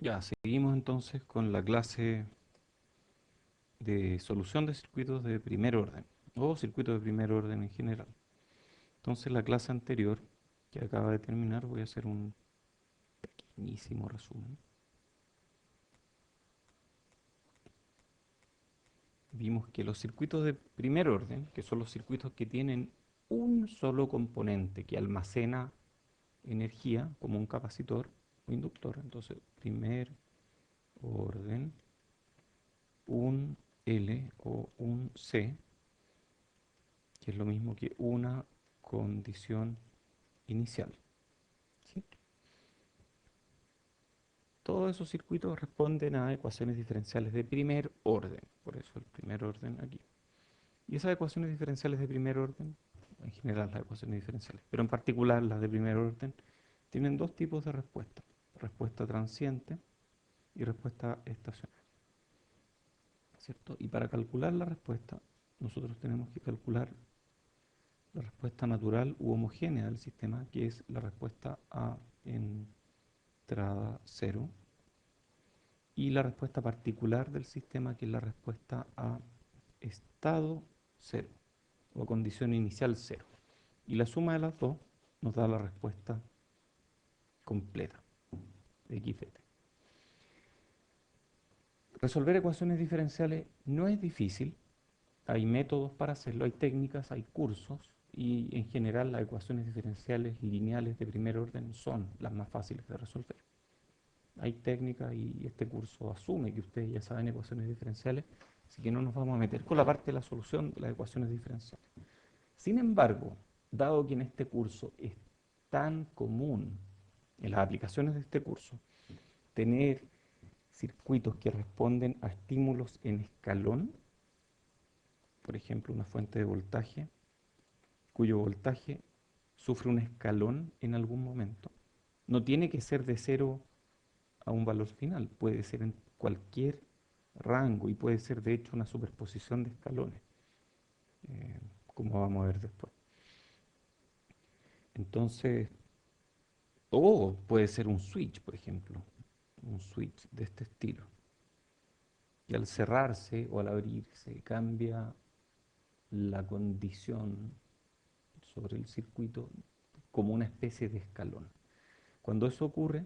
Ya, seguimos entonces con la clase de solución de circuitos de primer orden o circuitos de primer orden en general. Entonces, la clase anterior que acaba de terminar, voy a hacer un pequeñísimo resumen. Vimos que los circuitos de primer orden, que son los circuitos que tienen un solo componente que almacena energía, como un capacitor o inductor, entonces primer orden, un L o un C, que es lo mismo que una condición inicial. ¿Sí? Todos esos circuitos responden a ecuaciones diferenciales de primer orden, por eso el primer orden aquí. Y esas ecuaciones diferenciales de primer orden, en general las ecuaciones diferenciales, pero en particular las de primer orden, tienen dos tipos de respuesta: respuesta transiente y respuesta estacionaria, ¿cierto? Y para calcular la respuesta, nosotros tenemos que calcular la respuesta natural u homogénea del sistema, que es la respuesta a entrada cero, y la respuesta particular del sistema, que es la respuesta a estado cero o condición inicial cero. Y la suma de las dos nos da la respuesta completa de x de t. Resolver ecuaciones diferenciales no es difícil, hay métodos para hacerlo, hay técnicas, hay cursos, y en general las ecuaciones diferenciales lineales de primer orden son las más fáciles de resolver. Hay técnicas y este curso asume que ustedes ya saben ecuaciones diferenciales, así que no nos vamos a meter con la parte de la solución de las ecuaciones diferenciales. Sin embargo, dado que en este curso es tan común, en las aplicaciones de este curso, tener circuitos que responden a estímulos en escalón, por ejemplo, una fuente de voltaje, cuyo voltaje sufre un escalón en algún momento. No tiene que ser de cero a un valor final, puede ser en cualquier rango y puede ser de hecho una superposición de escalones, eh, como vamos a ver después. Entonces, o puede ser un switch, por ejemplo, un switch de este estilo. Y al cerrarse o al abrirse cambia la condición sobre el circuito como una especie de escalón. Cuando eso ocurre,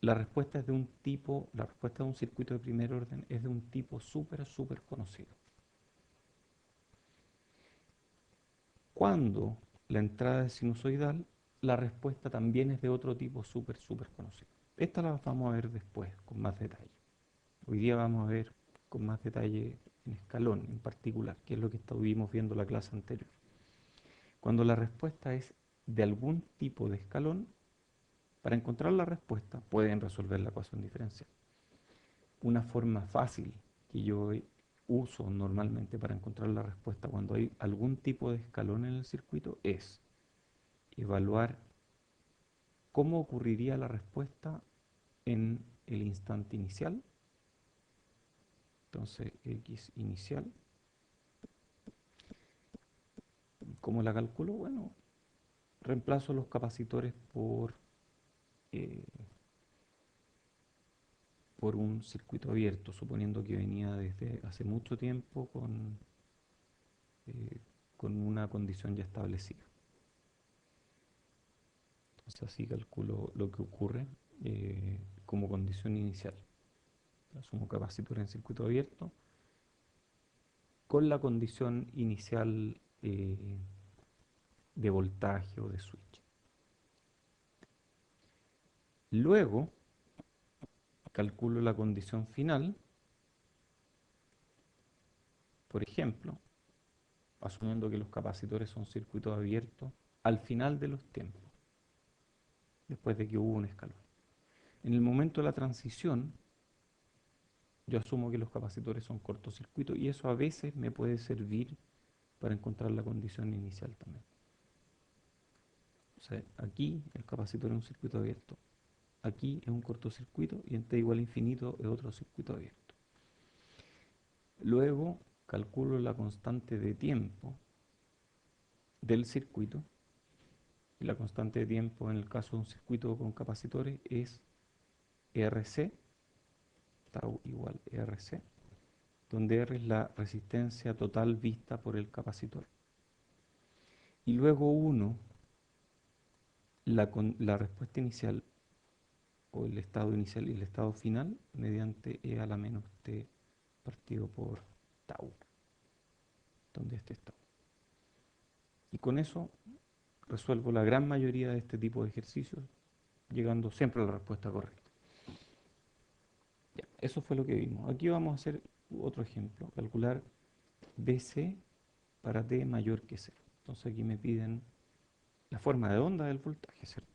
la respuesta es de un tipo, la respuesta de un circuito de primer orden es de un tipo súper conocido. Cuando la entrada es sinusoidal, la respuesta también es de otro tipo súper conocido. Esta la vamos a ver después con más detalle. Hoy día vamos a ver con más detalle en escalón en particular, que es lo que estuvimos viendo en la clase anterior. Cuando la respuesta es de algún tipo de escalón, para encontrar la respuesta pueden resolver la ecuación diferencial. Una forma fácil que yo uso normalmente para encontrar la respuesta cuando hay algún tipo de escalón en el circuito es evaluar cómo ocurriría la respuesta en el instante inicial. Entonces, x inicial, ¿cómo la calculo? Bueno, reemplazo los capacitores eh, por un circuito abierto, suponiendo que venía desde hace mucho tiempo eh, con una condición ya establecida. Entonces así calculo lo que ocurre como condición inicial. Asumo capacitor en circuito abierto con la condición inicial de voltaje o de switch. Luego calculo la condición final, por ejemplo, asumiendo que los capacitores son circuitos abiertos al final de los tiempos, después de que hubo un escalón. En el momento de la transición, yo asumo que los capacitores son cortocircuitos y eso a veces me puede servir para encontrar la condición inicial también. O sea, aquí el capacitor es un circuito abierto, aquí es un cortocircuito y en T igual a infinito es otro circuito abierto. Luego calculo la constante de tiempo del circuito, y la constante de tiempo en el caso de un circuito con capacitores es RC, tau igual RC, donde R es la resistencia total vista por el capacitor. Y luego 1, la respuesta inicial, o el estado inicial y el estado final, mediante E a la menos T partido por tau, donde este es tau. Y con eso resuelvo la gran mayoría de este tipo de ejercicios, llegando siempre a la respuesta correcta. Ya, eso fue lo que vimos. Aquí vamos a hacer otro ejemplo, calcular BC para T mayor que 0. Entonces aquí me piden la forma de onda del voltaje, ¿cierto?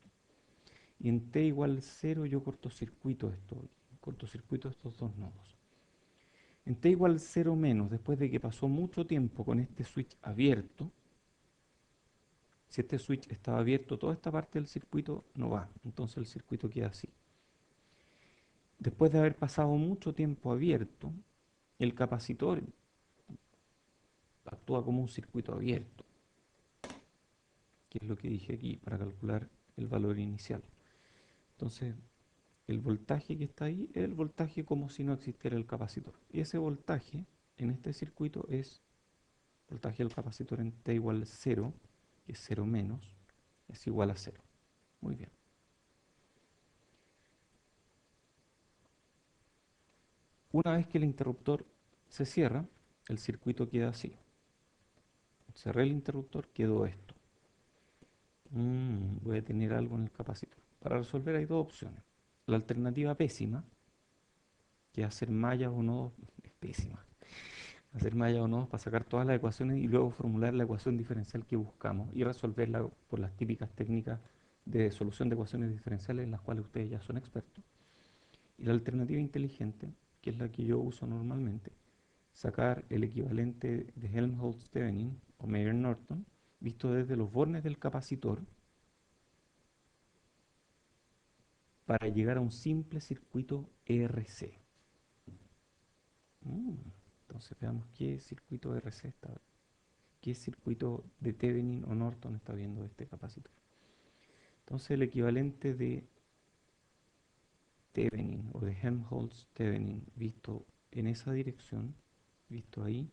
Y en T igual 0 yo cortocircuito estos dos nodos. En T igual 0 menos, después de que pasó mucho tiempo con este switch abierto, si este switch estaba abierto, toda esta parte del circuito no va, entonces el circuito queda así. Después de haber pasado mucho tiempo abierto, el capacitor actúa como un circuito abierto, que es lo que dije aquí para calcular el valor inicial. Entonces, el voltaje que está ahí es el voltaje como si no existiera el capacitor. Y ese voltaje en este circuito es voltaje del capacitor en T igual a 0, que es 0 menos, es igual a 0. Muy bien. Una vez que el interruptor se cierra, el circuito queda así. Cerré el interruptor, quedó esto. Voy a tener algo en el capacitor. Para resolver hay dos opciones. La alternativa pésima, que es hacer mallas o nodos, es pésima. Hacer mallas o nodos para sacar todas las ecuaciones y luego formular la ecuación diferencial que buscamos y resolverla por las típicas técnicas de solución de ecuaciones diferenciales en las cuales ustedes ya son expertos. Y la alternativa inteligente, que es la que yo uso normalmente, sacar el equivalente de Helmholtz-Thevenin o Mayer-Norton, visto desde los bornes del capacitor, para llegar a un simple circuito RC. Entonces veamos qué circuito RC está, qué circuito de Thevenin o Norton está viendo este capacitor. Entonces el equivalente de Thevenin o de Helmholtz-Thevenin visto en esa dirección, visto ahí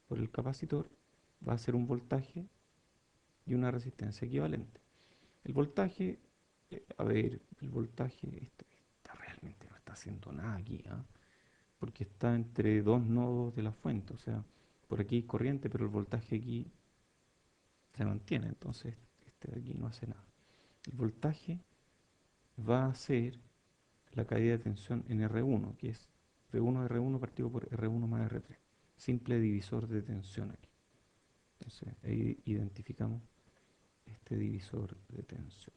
por el capacitor, va a ser un voltaje y una resistencia equivalente. El voltaje, el voltaje realmente no está haciendo nada aquí, ¿eh? Porque está entre dos nodos de la fuente, o sea, por aquí hay corriente, pero el voltaje aquí se mantiene, entonces este de aquí no hace nada. El voltaje va a ser la caída de tensión en R1, que es V1 R1 partido por R1 más R3, simple divisor de tensión aquí. Entonces ahí identificamos este divisor de tensión.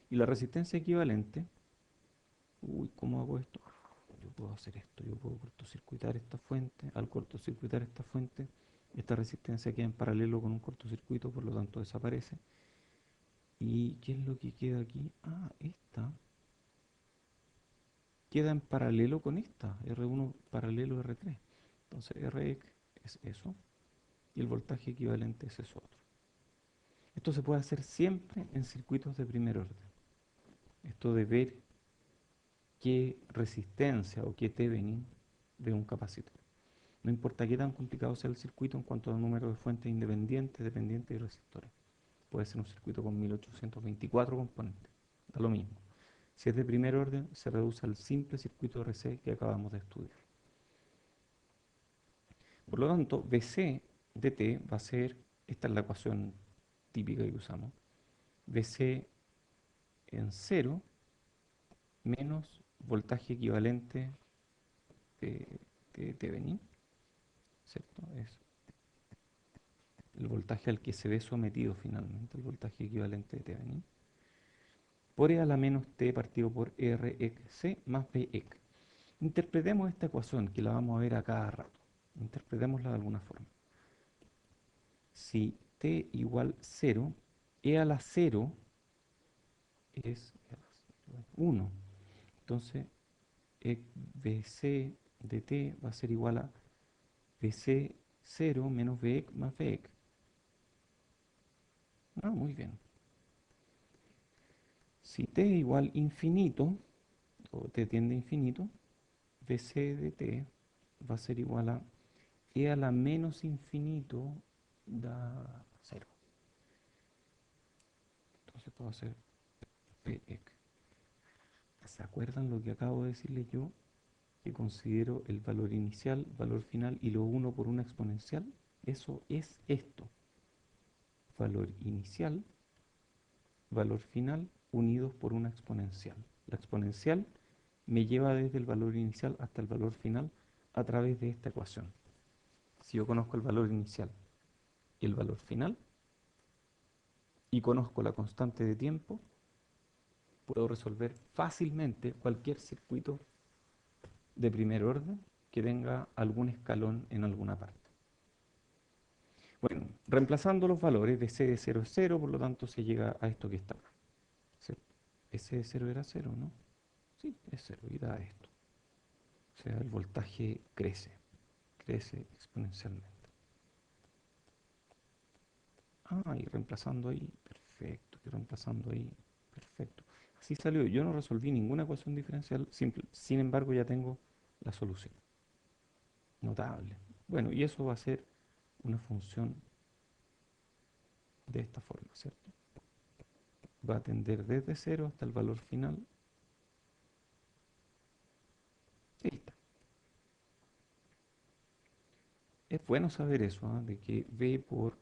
Y la resistencia equivalente, ¿cómo hago esto? Yo puedo hacer esto, yo puedo cortocircuitar esta fuente. Al cortocircuitar esta fuente, esta resistencia queda en paralelo con un cortocircuito, por lo tanto desaparece. ¿Y qué es lo que queda aquí? Esta queda en paralelo con esta, R1 paralelo R3. Entonces Rx es eso, y el voltaje equivalente es eso otro. Esto se puede hacer siempre en circuitos de primer orden. Esto de ver qué resistencia o qué Thevenin de un capacitor. No importa qué tan complicado sea el circuito en cuanto al número de fuentes independientes, dependientes y resistores. Puede ser un circuito con 1824 componentes, da lo mismo. Si es de primer orden, se reduce al simple circuito RC que acabamos de estudiar. Por lo tanto, BC de T va a ser, esta es la ecuación típica que usamos, BC en 0 menos voltaje equivalente de Thevenin, ¿cierto? Es el voltaje al que se ve sometido finalmente, el voltaje equivalente de Thevenin, por E a la menos T partido por Rxc más Bx. Interpretemos esta ecuación, que la vamos a ver a cada rato. Interpretémosla de alguna forma. Si T igual 0, E a la 0 es 1. Entonces, Bc de T va a ser igual a Bc 0 menos Bx más Bx. Muy bien. Si T igual infinito, o t tiende a infinito, BC de t va a ser igual a e a la menos infinito da 0. Entonces esto va a ser px. ¿Se acuerdan lo que acabo de decirles yo? Que considero el valor inicial, valor final y lo uno por una exponencial. Eso es esto. Valor inicial, valor final unidos por una exponencial. La exponencial me lleva desde el valor inicial hasta el valor final a través de esta ecuación. Si yo conozco el valor inicial y el valor final y conozco la constante de tiempo, puedo resolver fácilmente cualquier circuito de primer orden que tenga algún escalón en alguna parte. Bueno, reemplazando los valores de C de 0 es 0, por lo tanto se llega a esto que está acá. ¿Cierto? S de 0 era 0, ¿no? Sí, es 0 y da esto. O sea, el voltaje crece exponencialmente. Ah, y reemplazando ahí, perfecto, y reemplazando ahí, perfecto. Así salió. Yo no resolví ninguna ecuación diferencial simple, sin embargo ya tengo la solución. Notable. Bueno, y eso va a ser una función de esta forma, ¿cierto? Va a tender desde 0 hasta el valor final. Ahí está. Es bueno saber eso, ¿ah? De que v por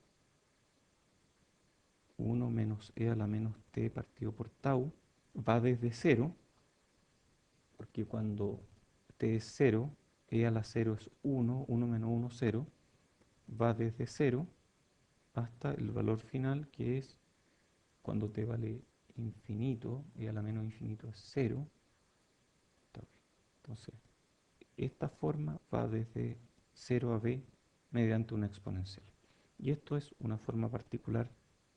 1 menos e a la menos t partido por tau va desde 0, porque cuando t es 0, e a la 0 es 1, 1 menos 1, 0, va desde 0 hasta el valor final, que es cuando t vale infinito, e a la menos infinito es 0. Entonces, esta forma va desde 0 a b mediante una exponencial. Y esto es una forma particular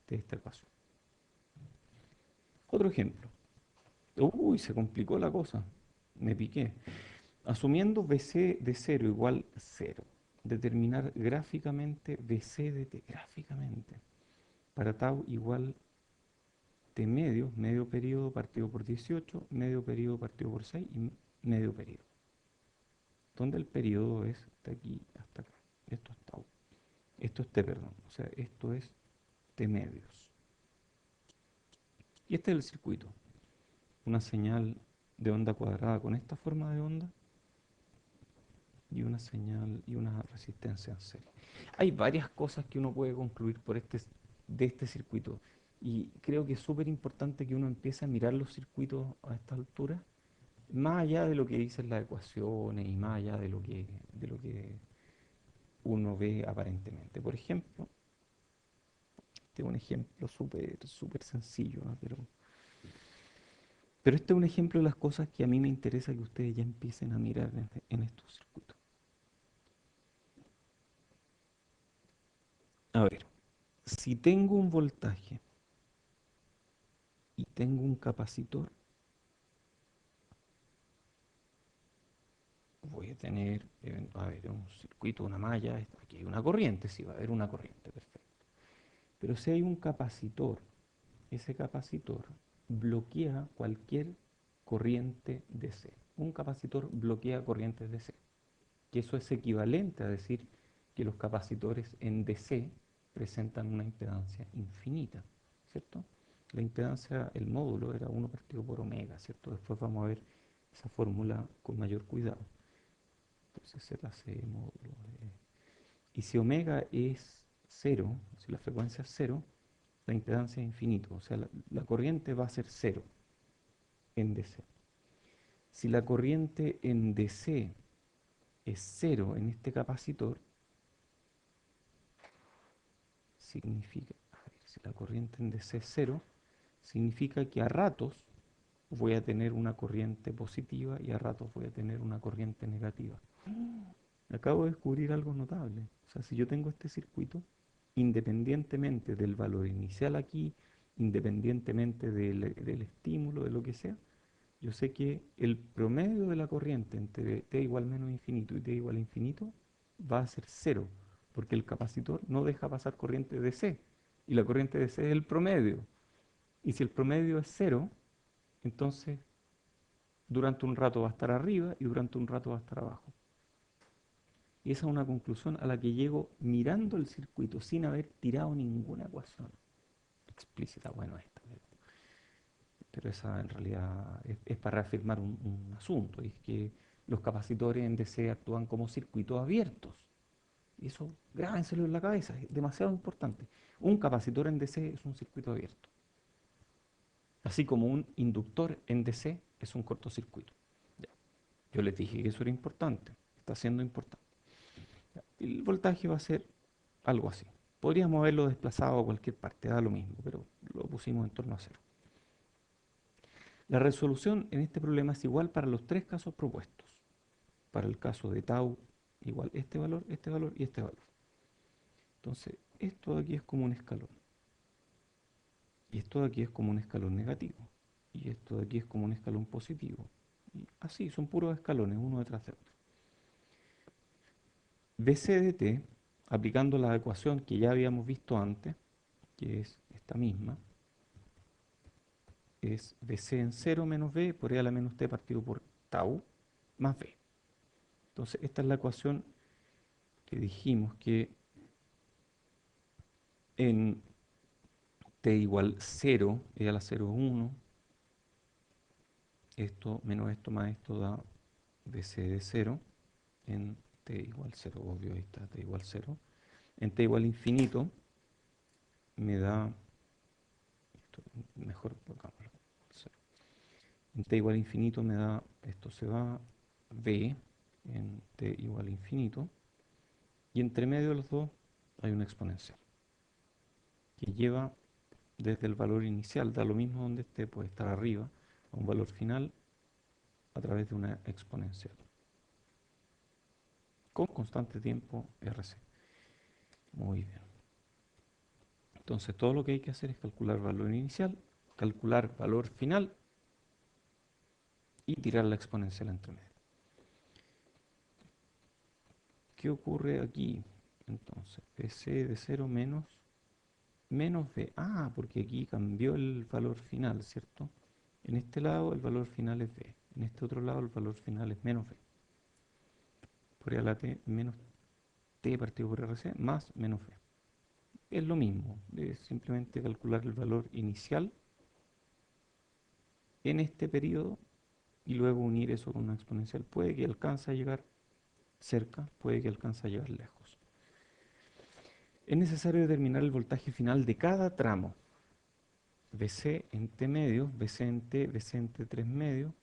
de esta ecuación. Otro ejemplo. Uy, se complicó la cosa. Me piqué. Asumiendo BC de 0 igual 0, determinar gráficamente BC de t, gráficamente, para tau igual t medio, medio periodo partido por 18, medio periodo partido por 6 y medio periodo. Donde el periodo es de aquí hasta acá. Esto es tau. Esto es t, perdón. O sea, esto es t medios. Y este es el circuito. Una señal de onda cuadrada con esta forma de onda y una señal y una resistencia en serie. Hay varias cosas que uno puede concluir de este circuito y creo que es súper importante que uno empiece a mirar los circuitos a esta altura, más allá de lo que dicen las ecuaciones y más allá de lo que uno ve aparentemente. Por ejemplo, este es un ejemplo súper sencillo, ¿no? Pero este es un ejemplo de las cosas que a mí me interesa que ustedes ya empiecen a mirar en estos circuitos. A ver, si tengo un voltaje y tengo un capacitor, voy a tener, a ver, un circuito, una malla, aquí hay una corriente, sí, va a haber una corriente, perfecto. Pero si hay un capacitor, ese capacitor bloquea cualquier corriente DC. Un capacitor bloquea corrientes DC, que eso es equivalente a decir que los capacitores en DC presentan una impedancia infinita, ¿cierto? La impedancia, el módulo era 1 partido por omega, ¿cierto? Después vamos a ver esa fórmula con mayor cuidado. Entonces ZC módulo de... Y si omega es 0, si la frecuencia es 0, la impedancia es infinito, o sea, la corriente va a ser 0 en DC. Si la corriente en DC es 0 en este capacitor, significa, a ver, si la corriente en DC es 0, significa que a ratos voy a tener una corriente positiva y a ratos voy a tener una corriente negativa. Acabo de descubrir algo notable. O sea, si yo tengo este circuito, independientemente del valor inicial aquí, independientemente del estímulo, de lo que sea, yo sé que el promedio de la corriente entre t igual menos infinito y t igual a infinito va a ser 0, porque el capacitor no deja pasar corriente de C, y la corriente de C es el promedio. Y si el promedio es 0, entonces Durante un rato va a estar arriba y durante un rato va a estar abajo. Y esa es una conclusión a la que llego mirando el circuito sin haber tirado ninguna ecuación explícita. Bueno, esta, pero esa en realidad es para reafirmar un asunto, y es que los capacitores en DC actúan como circuitos abiertos. Y eso grábenselo en la cabeza, es demasiado importante. Un capacitor en DC es un circuito abierto, así como un inductor en DC es un cortocircuito. Ya. Yo les dije que eso era importante, está siendo importante. Ya. El voltaje va a ser algo así. Podríamos haberlo desplazado a cualquier parte, da lo mismo, pero lo pusimos en torno a cero. La resolución en este problema es igual para los tres casos propuestos. Para el caso de tau, igual este valor y este valor. Entonces, esto de aquí es como un escalón. Y esto de aquí es como un escalón negativo. Y esto de aquí es como un escalón positivo. Y así, son puros escalones, uno detrás de otro. BC de t, aplicando la ecuación que ya habíamos visto antes, que es esta misma, es BC en 0 menos B por E a la menos t partido por tau más B. Entonces, esta es la ecuación que dijimos que en t igual 0, E a la 0 es 1, esto menos esto más esto da BC de 0 en t igual 0, obvio, ahí está t igual 0. En t igual infinito me da, esto, mejor pongámoslo, 0. En t igual infinito me da, esto se va, b en t igual infinito, y entre medio de los dos hay una exponencial que lleva desde el valor inicial, da lo mismo donde esté, puede estar arriba, a un valor final a través de una exponencial con constante tiempo RC. Muy bien. Entonces todo lo que hay que hacer es calcular valor inicial, calcular valor final y tirar la exponencial entre medio. ¿Qué ocurre aquí? Entonces, PC de 0 menos B. Ah, porque aquí cambió el valor final, ¿cierto? En este lado el valor final es B. En este otro lado el valor final es menos B. Por E a la T menos T partido por RC más menos B. Es lo mismo, es simplemente calcular el valor inicial en este periodo y luego unir eso con una exponencial. Puede que alcance a llegar cerca, puede que alcance a llegar lejos. Es necesario determinar el voltaje final de cada tramo. BC en T medio, BC en T, BC en T3 medio,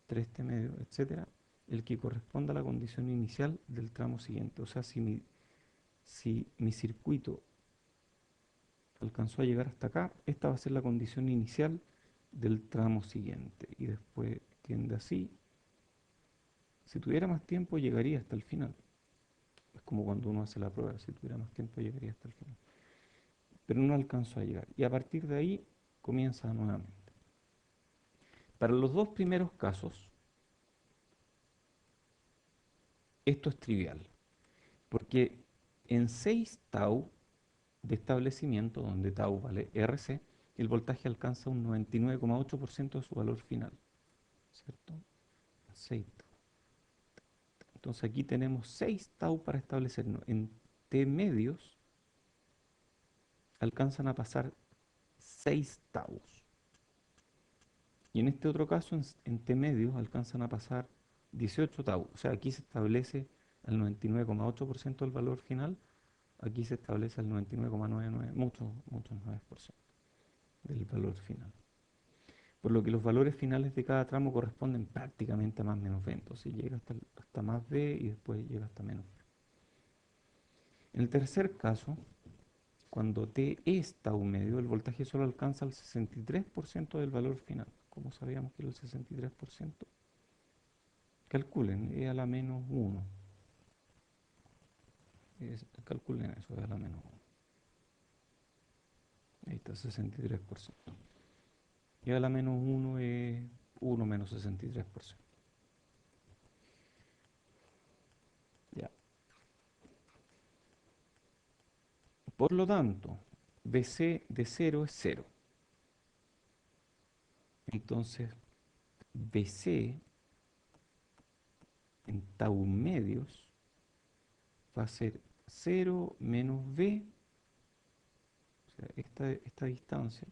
3T medio, etcétera, el que corresponda a la condición inicial del tramo siguiente. O sea, si mi circuito alcanzó a llegar hasta acá, esta va a ser la condición inicial del tramo siguiente. Y después tiende así. Si tuviera más tiempo, llegaría hasta el final. Es como cuando uno hace la prueba, si tuviera más tiempo, llegaría hasta el final. Pero no alcanzó a llegar. Y a partir de ahí comienza nuevamente. Para los dos primeros casos, esto es trivial, porque en 6 tau de establecimiento, donde tau vale RC, el voltaje alcanza un 99,8% de su valor final, ¿cierto? 6 tau. Entonces aquí tenemos 6 tau para establecernos. En T medios alcanzan a pasar 6 taus. Y en este otro caso, en T medios, alcanzan a pasar 18 tau. O sea, aquí se establece al 99,8% del valor final, aquí se establece al 99,99, muchos 9% del valor final. Por lo que los valores finales de cada tramo corresponden prácticamente a más menos B. Entonces llega hasta más B y después llega hasta menos B. En el tercer caso, cuando T es tau medio, el voltaje solo alcanza el 63% del valor final. ¿Cómo sabíamos que era el 63%? Calculen, E a la menos 1. Calculen eso, E a la menos 1. Ahí está, 63%. E a la menos 1 es 1 menos 63%. Ya. Por lo tanto, BC de 0 es 0. Entonces, BC en tau medios va a ser 0 menos B, o sea, esta distancia,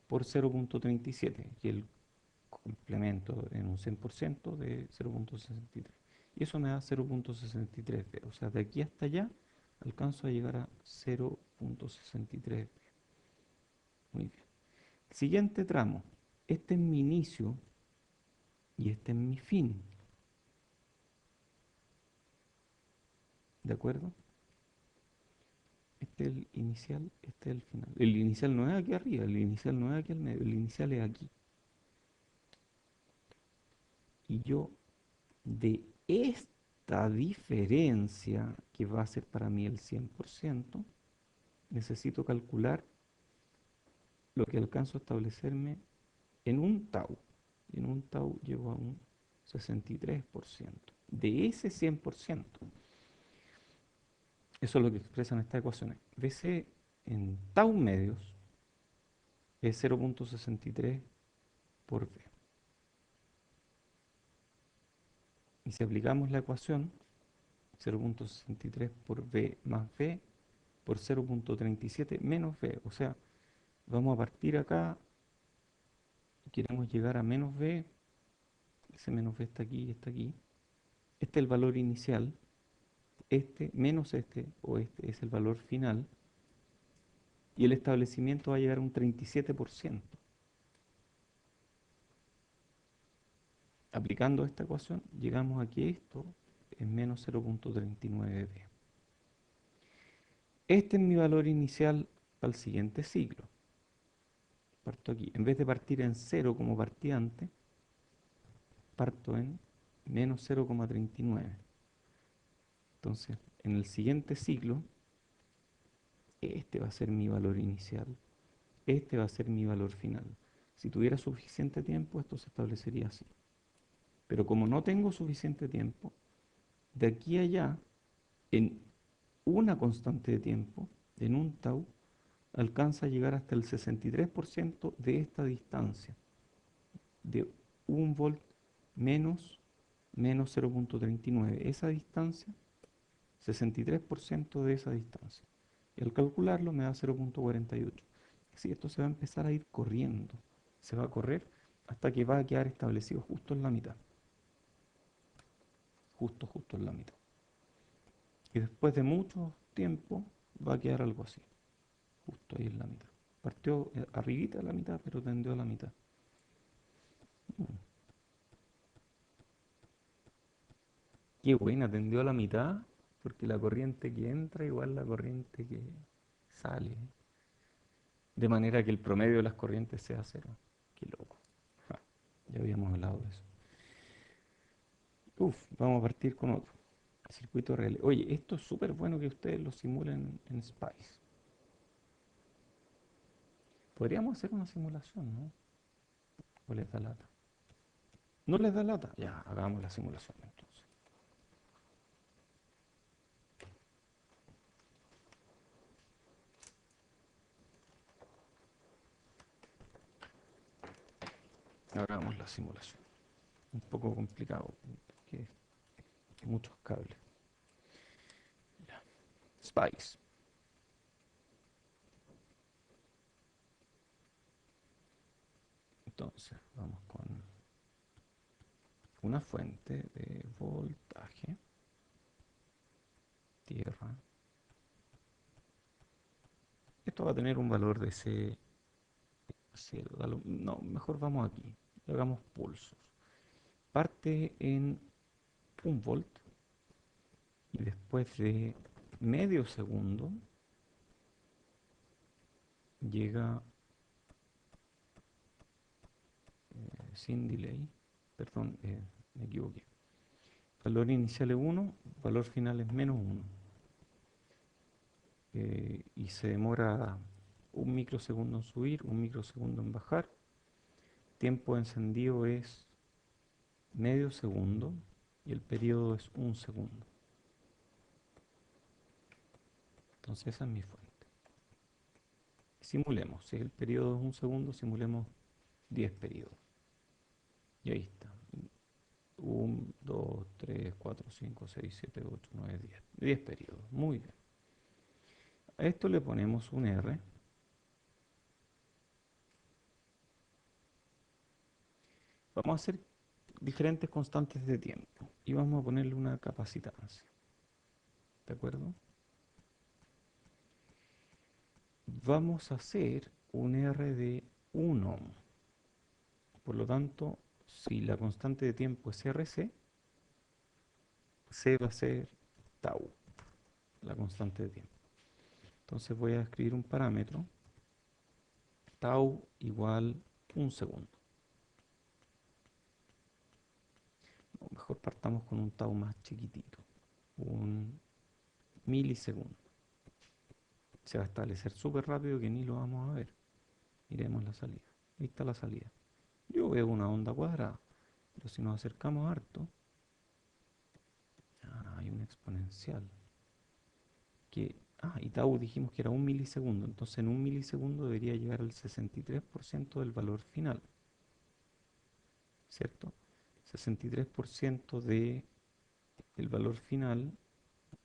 por 0,37, que es el complemento en un 100% de 0,63. Y eso me da 0,63B. O sea, de aquí hasta allá alcanzo a llegar a 0,63B. Muy bien. Siguiente tramo. Este es mi inicio y este es mi fin. ¿De acuerdo? Este es el inicial, este es el final. El inicial no es aquí arriba, el inicial no es aquí al medio, el inicial es aquí. Y yo de esta diferencia, que va a ser para mí el 100%, necesito calcular lo que alcanzo a establecerme en un tau. Y en un tau llego a un 63%. De ese 100%. Eso es lo que expresan estas ecuaciones. BC en tau medios es 0,63 por B. Y si aplicamos la ecuación, 0,63 por B más B por 0,37 menos B. O sea, vamos a partir acá, queremos llegar a menos B, ese menos B está aquí y está aquí. Este es el valor inicial, este menos este o este es el valor final, y el establecimiento va a llegar a un 37%. Aplicando esta ecuación, llegamos a que esto es menos 0,39B. Este es mi valor inicial para el siguiente ciclo. Parto aquí. En vez de partir en 0 como partí antes, parto en menos 0,39. Entonces, en el siguiente ciclo, este va a ser mi valor inicial, este va a ser mi valor final. Si tuviera suficiente tiempo, esto se establecería así. Pero como no tengo suficiente tiempo, de aquí a allá, en una constante de tiempo, en un tau, alcanza a llegar hasta el 63% de esta distancia, de 1 volt menos 0,39. Esa distancia, 63% de esa distancia. Y al calcularlo me da 0,48. Así esto se va a empezar a ir corriendo. Se va a correr hasta que va a quedar establecido justo en la mitad. Justo en la mitad. Y después de mucho tiempo va a quedar algo así. Justo ahí en la mitad. Partió arribita de la mitad, pero tendió a la mitad. Mm. Qué buena, tendió a la mitad, porque la corriente que entra igual la corriente que sale. De manera que el promedio de las corrientes sea cero. Qué loco. Ja, ya habíamos hablado de eso. Uf, vamos a partir con otro. Circuito relé. Oye, esto es súper bueno que ustedes lo simulen en Spice. Podríamos hacer una simulación, ¿no? ¿O les da lata? ¿No les da lata? Ya, hagamos la simulación entonces. Hagamos la simulación. Un poco complicado, porque muchos cables. Ya. Spice. Entonces, vamos con una fuente de voltaje, tierra. Esto va a tener un valor de C, cero. No, mejor vamos aquí. Hagamos pulsos. Parte en 1 volt y después de medio segundo llega sin delay. Perdón, me equivoqué. Valor inicial es 1, valor final es menos 1. Y se demora 1 microsegundo en subir, 1 microsegundo en bajar. Tiempo de encendido es medio segundo y el periodo es 1 segundo. Entonces esa es mi fuente. Simulemos, si el periodo es 1 segundo, simulemos 10 periodos. Y ahí está. 1, 2, 3, 4, 5, 6, 7, 8, 9, 10. 10 periodos. Muy bien. A esto le ponemos un R. Vamos a hacer diferentes constantes de tiempo. Y vamos a ponerle una capacitancia. ¿De acuerdo? Vamos a hacer un R de 1. Por lo tanto, si la constante de tiempo es RC, C va a ser tau, la constante de tiempo. Entonces voy a escribir un parámetro, tau igual 1 segundo. O mejor partamos con un tau más chiquitito, un milisegundo. Se va a establecer súper rápido que ni lo vamos a ver. Miremos la salida. Ahí está la salida. Yo veo una onda cuadrada, pero si nos acercamos harto, hay una exponencial. Y tau dijimos que era 1 milisegundo, entonces en 1 milisegundo debería llegar al 63% del valor final, ¿cierto? 63% del valor final,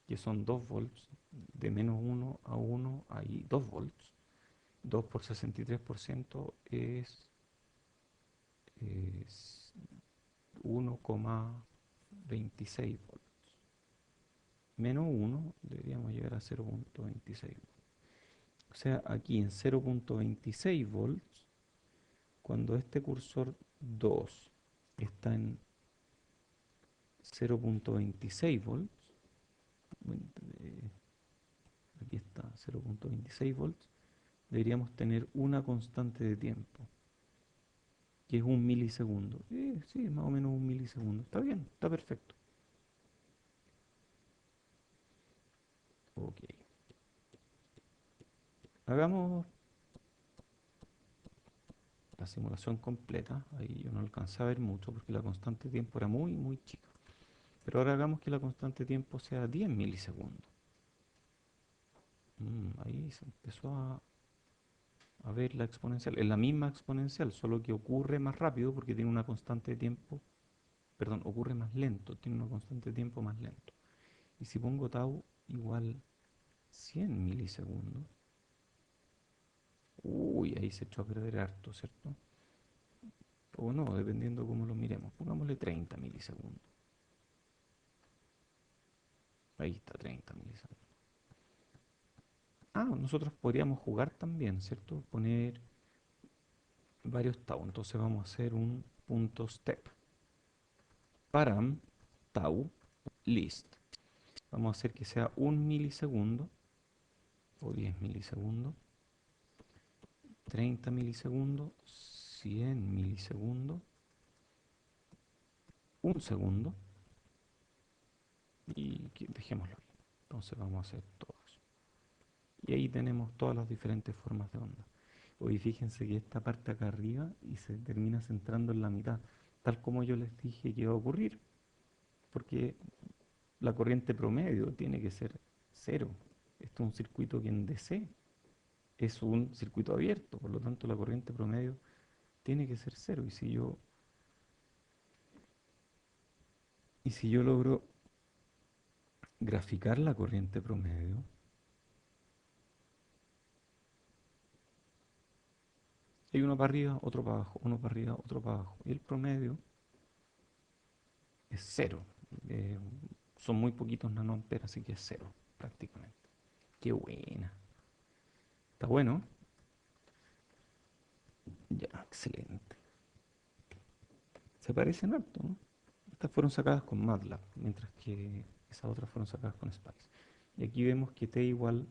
que son 2 volts, de menos 1 a 1 hay 2 volts. 2 por 63% es 1,26 volts. Menos 1 deberíamos llegar a 0,26. O sea, aquí en 0,26 volts, cuando este cursor 2 está en 0,26 volts, aquí está 0,26 volts, deberíamos tener una constante de tiempo, que es 1 milisegundo. Sí, más o menos 1 milisegundo. Está bien, está perfecto. Ok. Hagamos la simulación completa. Ahí yo no alcancé a ver mucho porque la constante de tiempo era muy, muy chica. Pero ahora hagamos que la constante de tiempo sea 10 milisegundos. Ahí se empezó a ver la exponencial. Es la misma exponencial, solo que ocurre más rápido porque tiene una constante de tiempo, perdón, ocurre más lento, tiene una constante de tiempo más lento. Y si pongo tau igual 100 milisegundos, ahí se echó a perder harto, ¿cierto? O no, dependiendo cómo lo miremos. Pongámosle 30 milisegundos. Ahí está, 30 milisegundos. Nosotros podríamos jugar también, ¿cierto? Poner varios tau. Entonces vamos a hacer un punto step. Param tau list. Vamos a hacer que sea 1 milisegundo o 10 milisegundos, 30 milisegundos, 100 milisegundos, 1 segundo y dejémoslo ahí. Entonces vamos a hacer todos. Y ahí tenemos todas las diferentes formas de onda. Hoy fíjense que esta parte acá arriba y se termina centrando en la mitad, tal como yo les dije que iba a ocurrir, porque la corriente promedio tiene que ser cero. Esto es un circuito que en DC es un circuito abierto, por lo tanto la corriente promedio tiene que ser cero. Y si yo logro graficar la corriente promedio, hay uno para arriba, otro para abajo, uno para arriba, otro para abajo. Y el promedio es cero. Eh, Son muy poquitos nanoamperes, así que es cero prácticamente. Qué buena. Está bueno. Ya, excelente. Se parecen harto, ¿no? Estas fueron sacadas con MATLAB, mientras que esas otras fueron sacadas con Spice. Y aquí vemos que t igual,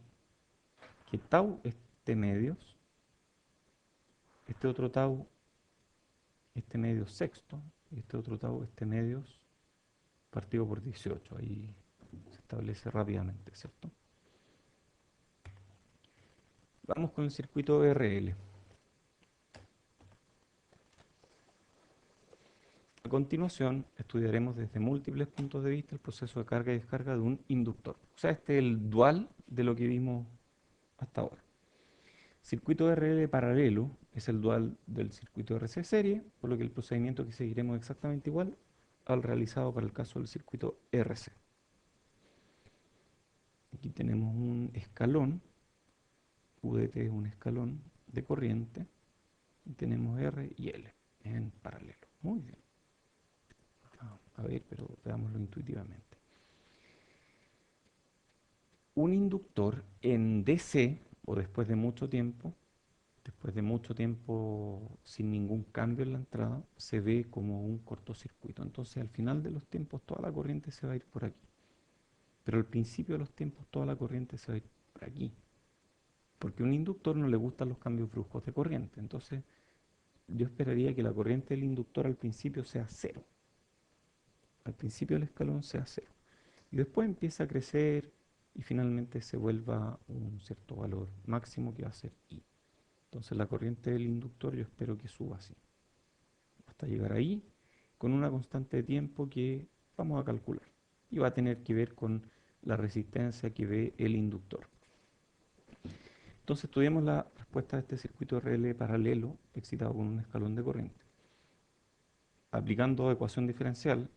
que tau es t medios, este otro tau es t medios sexto, y este otro tau es t medios partido por 18. Ahí se establece rápidamente, ¿cierto? Vamos con el circuito RL. A continuación, estudiaremos desde múltiples puntos de vista el proceso de carga y descarga de un inductor. O sea, este es el dual de lo que vimos hasta ahora. Circuito RL paralelo es el dual del circuito RC serie, por lo que el procedimiento que seguiremos es exactamente igual al realizado para el caso del circuito RC. Aquí tenemos un escalón, UDT es un escalón de corriente, y tenemos R y L en paralelo. Muy bien. A ver, pero veámoslo intuitivamente. Un inductor en DC, o después de mucho tiempo sin ningún cambio en la entrada, se ve como un cortocircuito. Entonces al final de los tiempos toda la corriente se va a ir por aquí. Pero al principio de los tiempos toda la corriente se va a ir por aquí. Porque a un inductor no le gustan los cambios bruscos de corriente. Entonces yo esperaría que la corriente del inductor al principio sea cero. Al principio del escalón sea cero. Y después empieza a crecer y finalmente se vuelva un cierto valor máximo que va a ser I. Entonces la corriente del inductor yo espero que suba así, hasta llegar ahí, con una constante de tiempo que vamos a calcular. Y va a tener que ver con la resistencia que ve el inductor. Entonces estudiamos la respuesta de este circuito RL paralelo excitado con un escalón de corriente. Aplicando ecuación diferencial,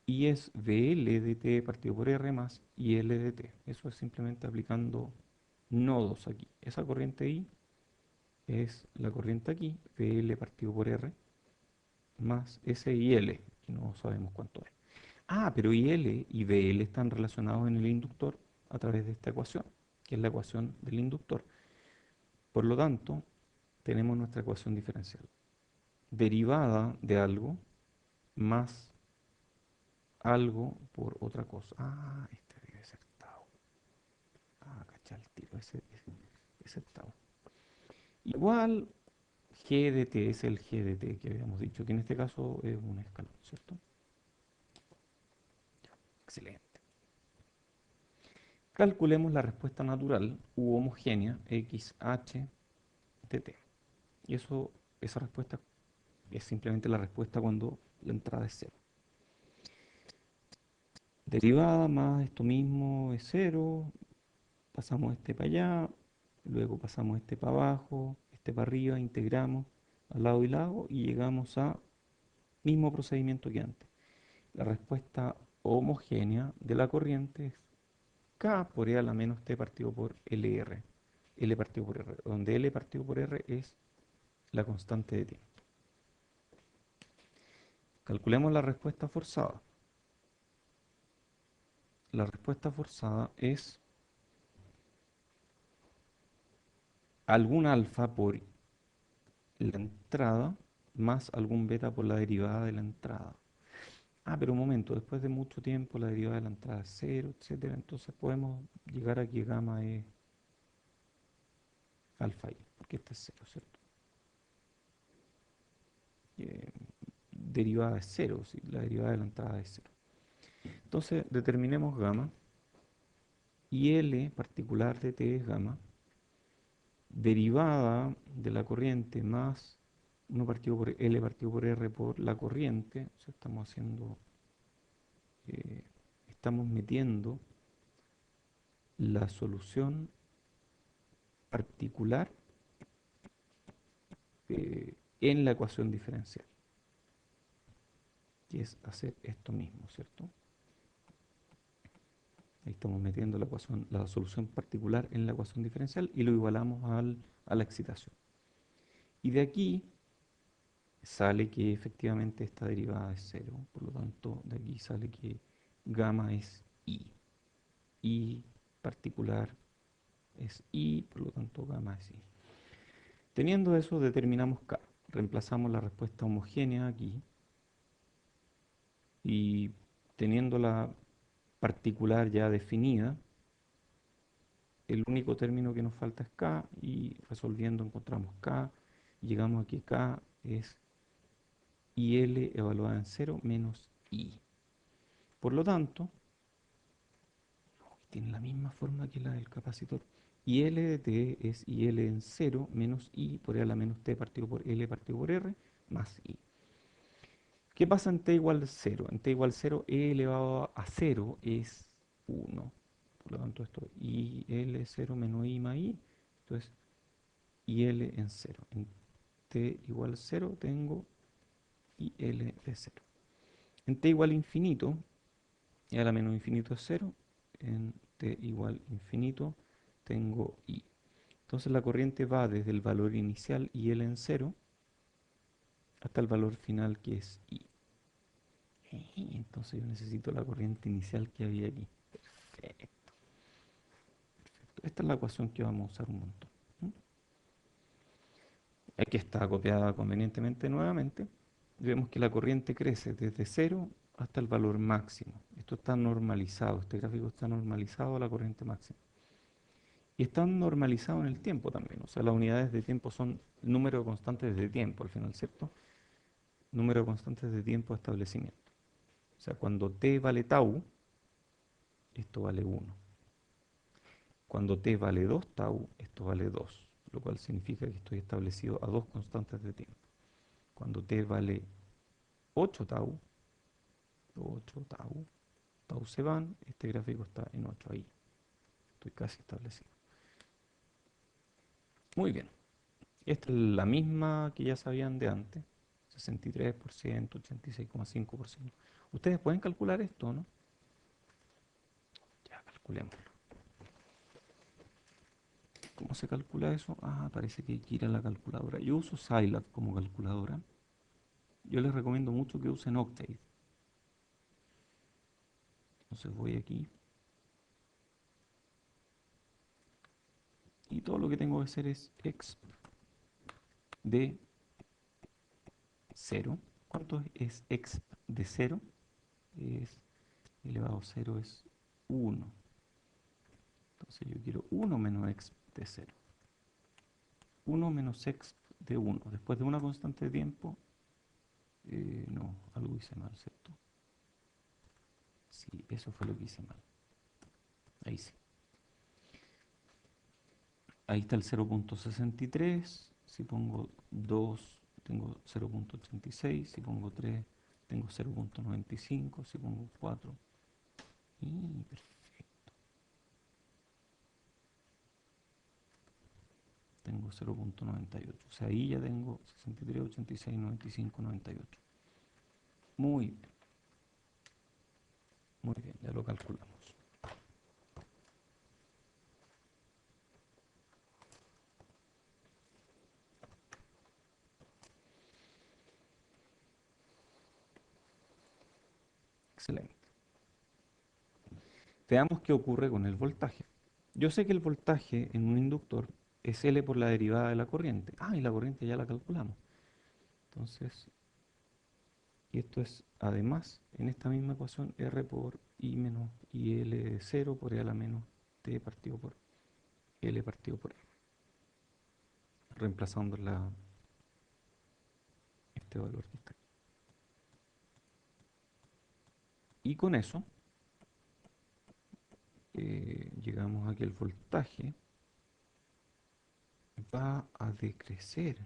I es VL de T partido por R más IL de T. Eso es simplemente aplicando nodos aquí. Esa corriente I es la corriente aquí, VL partido por R, más SIL, que no sabemos cuánto es. Ah, pero IL y VL están relacionados en el inductor a través de esta ecuación, que es la ecuación del inductor. Por lo tanto, tenemos nuestra ecuación diferencial. Derivada de algo más algo por otra cosa. Ah, este debe ser tau. Ah, cachai el tiro, ese tau. Igual G de t es el G de t que habíamos dicho, que en este caso es un escalón, ¿cierto? Excelente. Calculemos la respuesta natural u homogénea XH de t. Y esa respuesta es simplemente la respuesta cuando la entrada es cero. Derivada más esto mismo es cero, pasamos este para allá, luego pasamos este para abajo, este para arriba, integramos al lado y lado y llegamos a mismo procedimiento que antes. La respuesta homogénea de la corriente es K por E a la menos T partido por LR. L partido por R, donde L partido por R es la constante de tiempo. Calculemos la respuesta forzada. La respuesta forzada es algún alfa por la entrada más algún beta por la derivada de la entrada. Ah, pero un momento, después de mucho tiempo la derivada de la entrada es cero, etcétera. Entonces podemos llegar a que gamma es alfa i, porque este es cero, ¿cierto? Eh, derivada es cero, si la derivada de la entrada es cero. Entonces determinemos gamma y L particular de t es gamma, derivada de la corriente más 1 partido por L partido por R por la corriente. O sea, eh, estamos metiendo la solución particular en la ecuación diferencial, que es hacer esto mismo, ¿cierto? Ahí estamos metiendo la solución particular en la ecuación diferencial y lo igualamos a la excitación. Y de aquí sale que efectivamente esta derivada es cero, por lo tanto de aquí sale que gamma es I. I particular es I, por lo tanto gamma es I. Teniendo eso, determinamos K. Reemplazamos la respuesta homogénea aquí y teniendo la particular ya definida, el único término que nos falta es K y resolviendo encontramos K. Llegamos a que K es IL evaluada en 0 menos I. Por lo tanto, tiene la misma forma que la del capacitor. IL de T es IL en 0 menos I por E a la menos T partido por L partido por R más I. ¿Qué pasa en T igual a 0? En T igual a 0, E elevado a 0 es 1. Por lo tanto, esto IL 0 menos I más I. Esto es y L en cero. En t igual 0 tengo IL de 0. En t igual infinito, y a la menos infinito es 0, en t igual infinito tengo I. Entonces la corriente va desde el valor inicial IL en 0 hasta el valor final que es I. Entonces yo necesito la corriente inicial que había aquí. Perfecto. Esta es la ecuación que vamos a usar un montón. Aquí está copiada convenientemente nuevamente. Vemos que la corriente crece desde 0 hasta el valor máximo. Esto está normalizado, este gráfico está normalizado a la corriente máxima. Y está normalizado en el tiempo también. O sea, las unidades de tiempo son número de constantes de tiempo al final, ¿cierto? Número de constantes de tiempo de establecimiento. O sea, cuando t vale tau, esto vale 1. Cuando t vale 2 tau, esto vale 2, lo cual significa que estoy establecido a dos constantes de tiempo. Cuando t vale 8 tau, 8 tau, tau se van, este gráfico está en 8 ahí. Estoy casi establecido. Muy bien. Esta es la misma que ya sabían de antes. 63%, 86,5%. Ustedes pueden calcular esto, ¿no? Ya, calculémoslo. ¿Cómo se calcula eso? Ah, parece que hay que ir a la calculadora. Yo uso Scilab como calculadora. Yo les recomiendo mucho que usen Octave. Entonces voy aquí. Y todo lo que tengo que hacer es exp de 0. ¿Cuánto es exp de 0? Es elevado a 0 es 1. Entonces yo quiero 1 menos exp de 0. 1 menos exp de 1. Después de una constante de tiempo, no, algo hice mal, ¿cierto? Sí, eso fue lo que hice mal. Ahí sí. Ahí está el 0,63. Si pongo 2, tengo 0,86. Si pongo 3, tengo 0,95. Si pongo 4, perfecto. Tengo 0,98. O sea, ahí ya tengo 63, 86, 95, 98. Muy bien. Muy bien, ya lo calculamos. Excelente. Veamos qué ocurre con el voltaje. Yo sé que el voltaje en un inductor es L por la derivada de la corriente. Ah, y la corriente ya la calculamos. Entonces, y esto es además, en esta misma ecuación, R por I menos IL de 0 por E a la menos T partido por L partido por R. Reemplazando este valor que está aquí. Y con eso, llegamos a que el voltaje va a decrecer.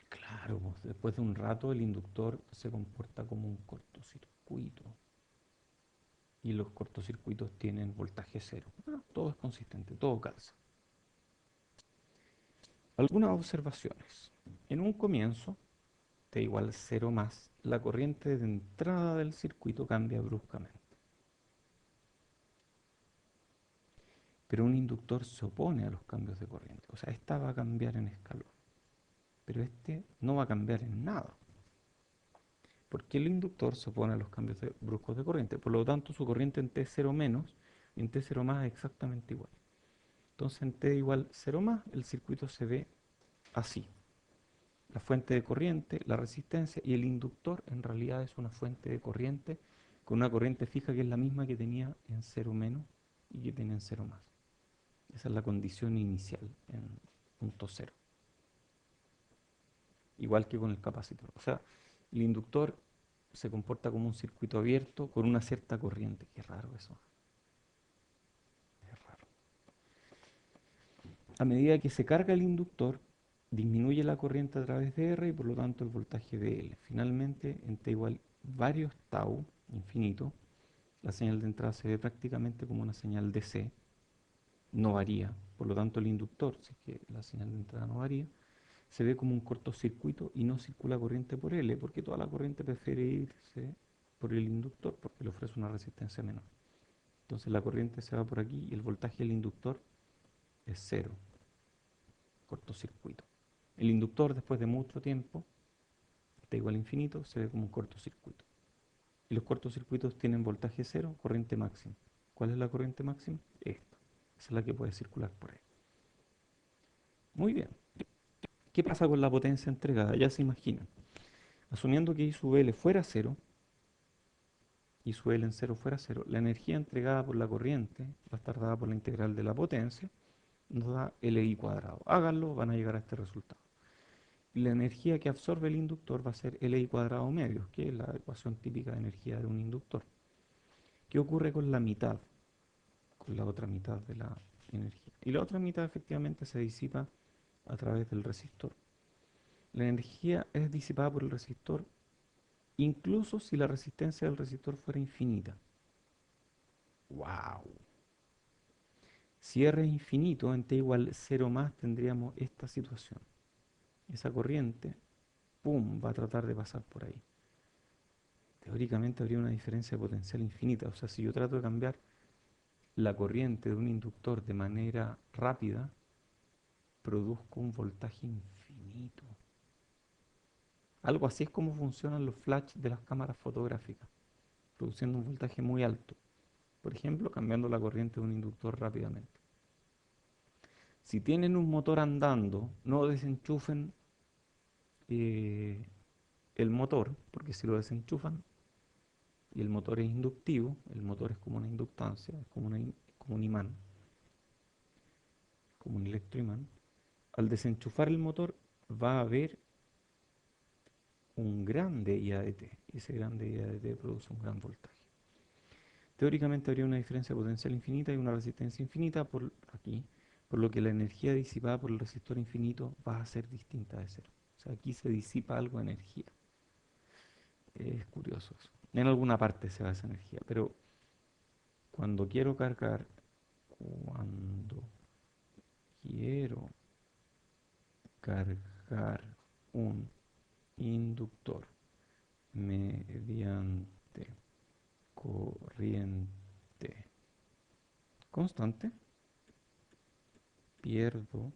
Claro, pues, después de un rato el inductor se comporta como un cortocircuito. Y los cortocircuitos tienen voltaje cero. Todo es consistente, todo calza. Algunas observaciones. En un comienzo, t igual 0 más, la corriente de entrada del circuito cambia bruscamente. Pero un inductor se opone a los cambios de corriente. O sea, esta va a cambiar en escalón. Pero este no va a cambiar en nada. Porque el inductor se opone a los cambios bruscos de corriente. Por lo tanto, su corriente en T0 menos y en T0 más es exactamente igual. Entonces, en T igual 0 más, el circuito se ve así. La fuente de corriente, la resistencia y el inductor en realidad es una fuente de corriente con una corriente fija que es la misma que tenía en 0 menos y que tiene en 0 más. Esa es la condición inicial en punto cero. Igual que con el capacitor. O sea, el inductor se comporta como un circuito abierto con una cierta corriente. Qué raro eso. Es raro. A medida que se carga el inductor, disminuye la corriente a través de R y por lo tanto el voltaje de L. Finalmente, en T igual varios tau, infinito, la señal de entrada se ve prácticamente como una señal DC. no varía. Por lo tanto, el inductor, si es que la señal de entrada no varía, se ve como un cortocircuito y no circula corriente por L, porque toda la corriente prefiere irse por el inductor, porque le ofrece una resistencia menor. Entonces la corriente se va por aquí y el voltaje del inductor es cero, cortocircuito. El inductor, después de mucho tiempo, t igual a infinito, se ve como un cortocircuito. Y los cortocircuitos tienen voltaje cero, corriente máxima. ¿Cuál es la corriente máxima? Esta. Esa es la que puede circular por ahí. Muy bien. ¿Qué pasa con la potencia entregada? Ya se imaginan. Asumiendo que I sub L fuera cero, I sub L en cero fuera cero, la energía entregada por la corriente va a estar dada por la integral de la potencia, nos da LI cuadrado. Háganlo, van a llegar a este resultado. Y la energía que absorbe el inductor va a ser LI cuadrado medios, que es la ecuación típica de energía de un inductor. ¿Qué ocurre con la mitad? Con la otra mitad de la energía. Y la otra mitad efectivamente se disipa a través del resistor. La energía es disipada por el resistor incluso si la resistencia del resistor fuera infinita. ¡Wow! Si R es infinito, en T igual 0 más tendríamos esta situación. Esa corriente, ¡pum!, va a tratar de pasar por ahí. Teóricamente habría una diferencia potencial infinita. O sea, si yo trato de cambiar la corriente de un inductor de manera rápida, produzco un voltaje infinito. Algo así es como funcionan los flash de las cámaras fotográficas, produciendo un voltaje muy alto. Por ejemplo, cambiando la corriente de un inductor rápidamente. Si tienen un motor andando, no desenchufen eh, el motor, porque si lo desenchufan y el motor es inductivo, el motor es como una inductancia, es como un imán, como un electroimán. Al desenchufar el motor va a haber un grande IADT, y ese grande IADT produce un gran voltaje. Teóricamente habría una diferencia potencial infinita y una resistencia infinita por aquí, por lo que la energía disipada por el resistor infinito va a ser distinta de cero. O sea, aquí se disipa algo de energía. Es curioso eso. En alguna parte se va esa energía, pero cuando quiero cargar, cuando quiero cargar un inductor mediante corriente constante, pierdo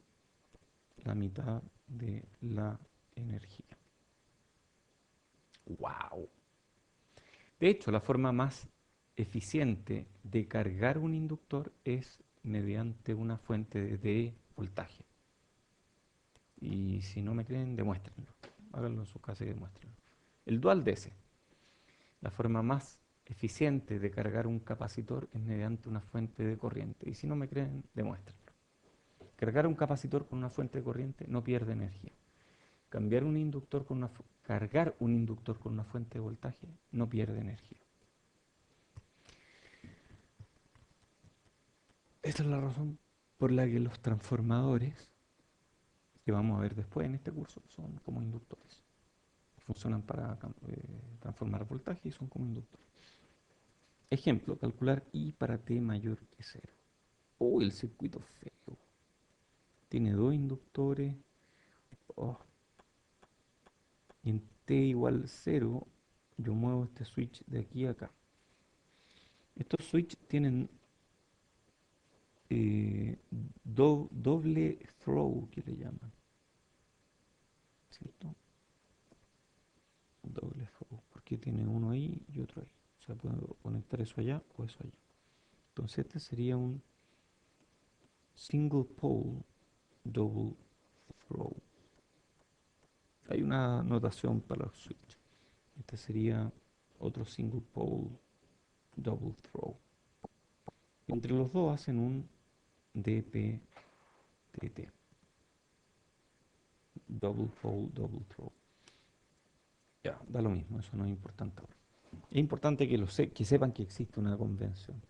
la mitad de la energía. ¡Wow! De hecho, la forma más eficiente de cargar un inductor es mediante una fuente de voltaje. Y si no me creen, demuéstrenlo. Háganlo en su casa y demuéstrenlo. El dual DC. La forma más eficiente de cargar un capacitor es mediante una fuente de corriente. Y si no me creen, demuéstrenlo. Cargar un capacitor con una fuente de corriente no pierde energía. Cargar un inductor con una fuente de voltaje no pierde energía. Esta es la razón por la que los transformadores, que vamos a ver después en este curso, son como inductores. Funcionan para transformar voltaje y son como inductores. Ejemplo, calcular I para T mayor que 0. Uy, el circuito feo. Tiene dos inductores. Oh, y en T igual 0, yo muevo este switch de aquí a acá. Estos switches tienen doble throw, que le llaman, ¿cierto? Doble throw, porque tiene uno ahí y otro ahí. O sea, puedo conectar eso allá o eso allá. Entonces este sería un single pole double throw. Hay una notación para los switches. Este sería otro single pole double throw. Entre los dos hacen un DPTT, double pole double throw. Ya, da lo mismo, eso no es importante ahora. Es importante que sepan que existe una convención.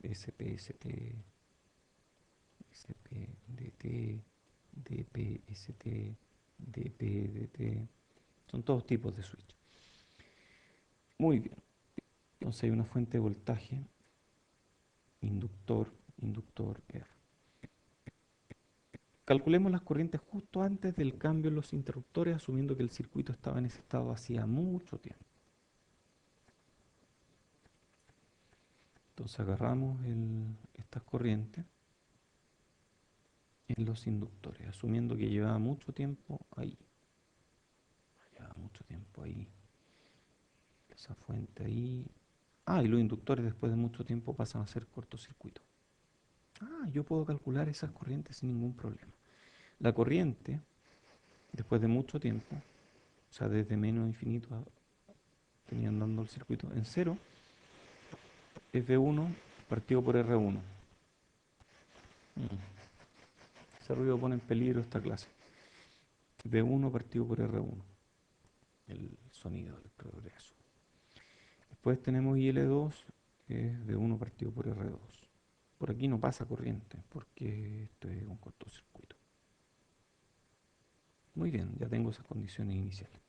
SPST, SPDT, DPST, DPDT. Son todos tipos de switch. Muy bien. Entonces hay una fuente de voltaje, inductor, inductor R. Calculemos las corrientes justo antes del cambio en los interruptores, asumiendo que el circuito estaba en ese estado hacía mucho tiempo. Entonces agarramos estas corrientes en los inductores, asumiendo que llevaba mucho tiempo ahí. Llevaba mucho tiempo ahí. Esa fuente ahí. Ah, y los inductores después de mucho tiempo pasan a ser cortocircuito. Ah, yo puedo calcular esas corrientes sin ningún problema. La corriente, después de mucho tiempo, o sea, desde menos infinito tenían dando el circuito en cero, es V1 partido por R1. Ese ruido pone en peligro esta clase. V1 partido por R1, el sonido del progreso. Después tenemos IL2, que es V1 partido por R2. Por aquí no pasa corriente, porque esto es un cortocircuito. Muy bien, ya tengo esas condiciones iniciales.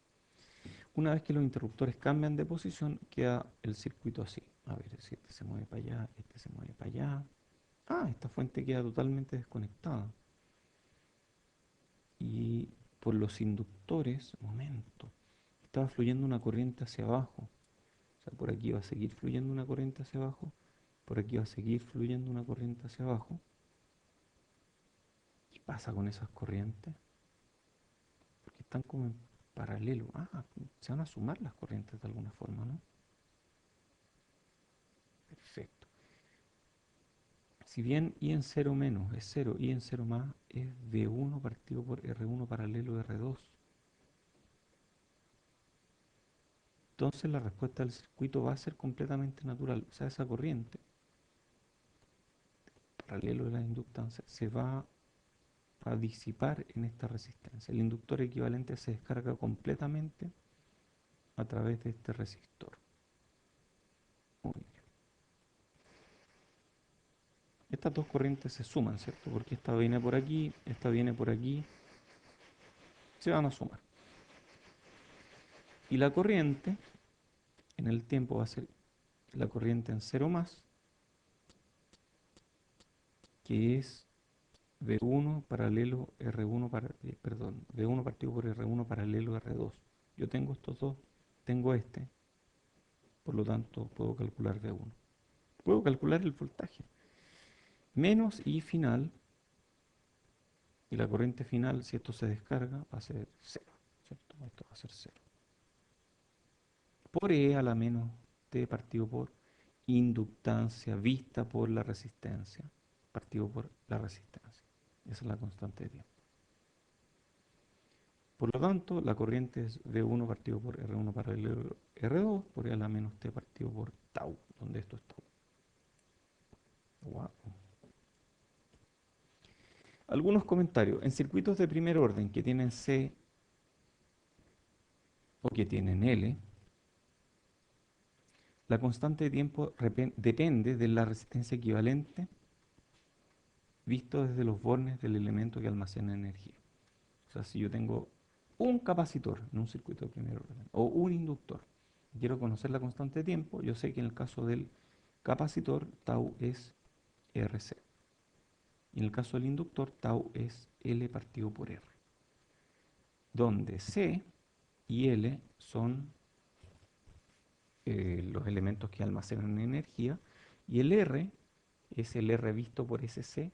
Una vez que los interruptores cambian de posición, queda el circuito así. A ver, si este se mueve para allá, este se mueve para allá. Ah, esta fuente queda totalmente desconectada. Y por los inductores, momento, estaba fluyendo una corriente hacia abajo. O sea, por aquí va a seguir fluyendo una corriente hacia abajo, por aquí va a seguir fluyendo una corriente hacia abajo. ¿Qué pasa con esas corrientes? Porque están como en paralelo. Ah, se van a sumar las corrientes de alguna forma, ¿no? Perfecto. Si bien I en 0 menos es 0, I en 0 más es V1 partido por R1 paralelo R2. Entonces la respuesta del circuito va a ser completamente natural. O sea, esa corriente, paralelo de la inductancia, se va a disipar en esta resistencia. El inductor equivalente se descarga completamente a través de este resistor. Muy bien. Estas dos corrientes se suman, ¿cierto? Porque esta viene por aquí, esta viene por aquí, se van a sumar. Y la corriente en el tiempo va a ser la corriente en 0 más, que es V1 paralelo R1, perdón, V1 partido por R1 paralelo R2. Yo tengo estos dos, tengo este, por lo tanto puedo calcular V1. Puedo calcular el voltaje. Menos I final, y la corriente final, si esto se descarga, va a ser 0, ¿cierto? Esto va a ser 0. Por E a la menos T partido por inductancia vista por la resistencia, partido por la resistencia. Esa es la constante de tiempo. Por lo tanto, la corriente es V1 partido por R1 paralelo R2 por E a la menos T partido por tau, donde esto es tau. Wow. Algunos comentarios. En circuitos de primer orden que tienen C o que tienen L, la constante de tiempo depende de la resistencia equivalente visto desde los bornes del elemento que almacena energía. O sea, si yo tengo un capacitor en un circuito de primer orden o un inductor, quiero conocer la constante de tiempo, yo sé que en el caso del capacitor, tau es RC. Y en el caso del inductor, tau es L partido por R. Donde C y L son los elementos que almacenan energía, y el R es el R visto por ese C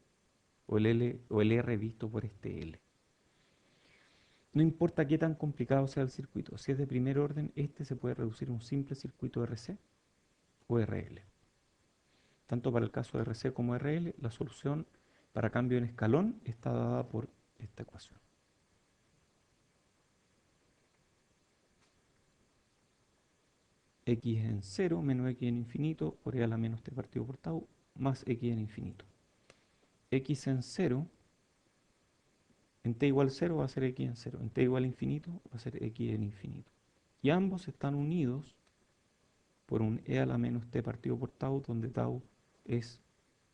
o el R visto por este L. No importa qué tan complicado sea el circuito, si es de primer orden, este se puede reducir a un simple circuito RC o RL. Tanto para el caso de RC como RL, la solución para cambio en escalón está dada por esta ecuación. X en 0 menos X en infinito por E a la menos T partido por tau más X en infinito. X en 0, en T igual 0 va a ser X en 0, en T igual infinito va a ser X en infinito. Y ambos están unidos por un E a la menos T partido por tau, donde tau es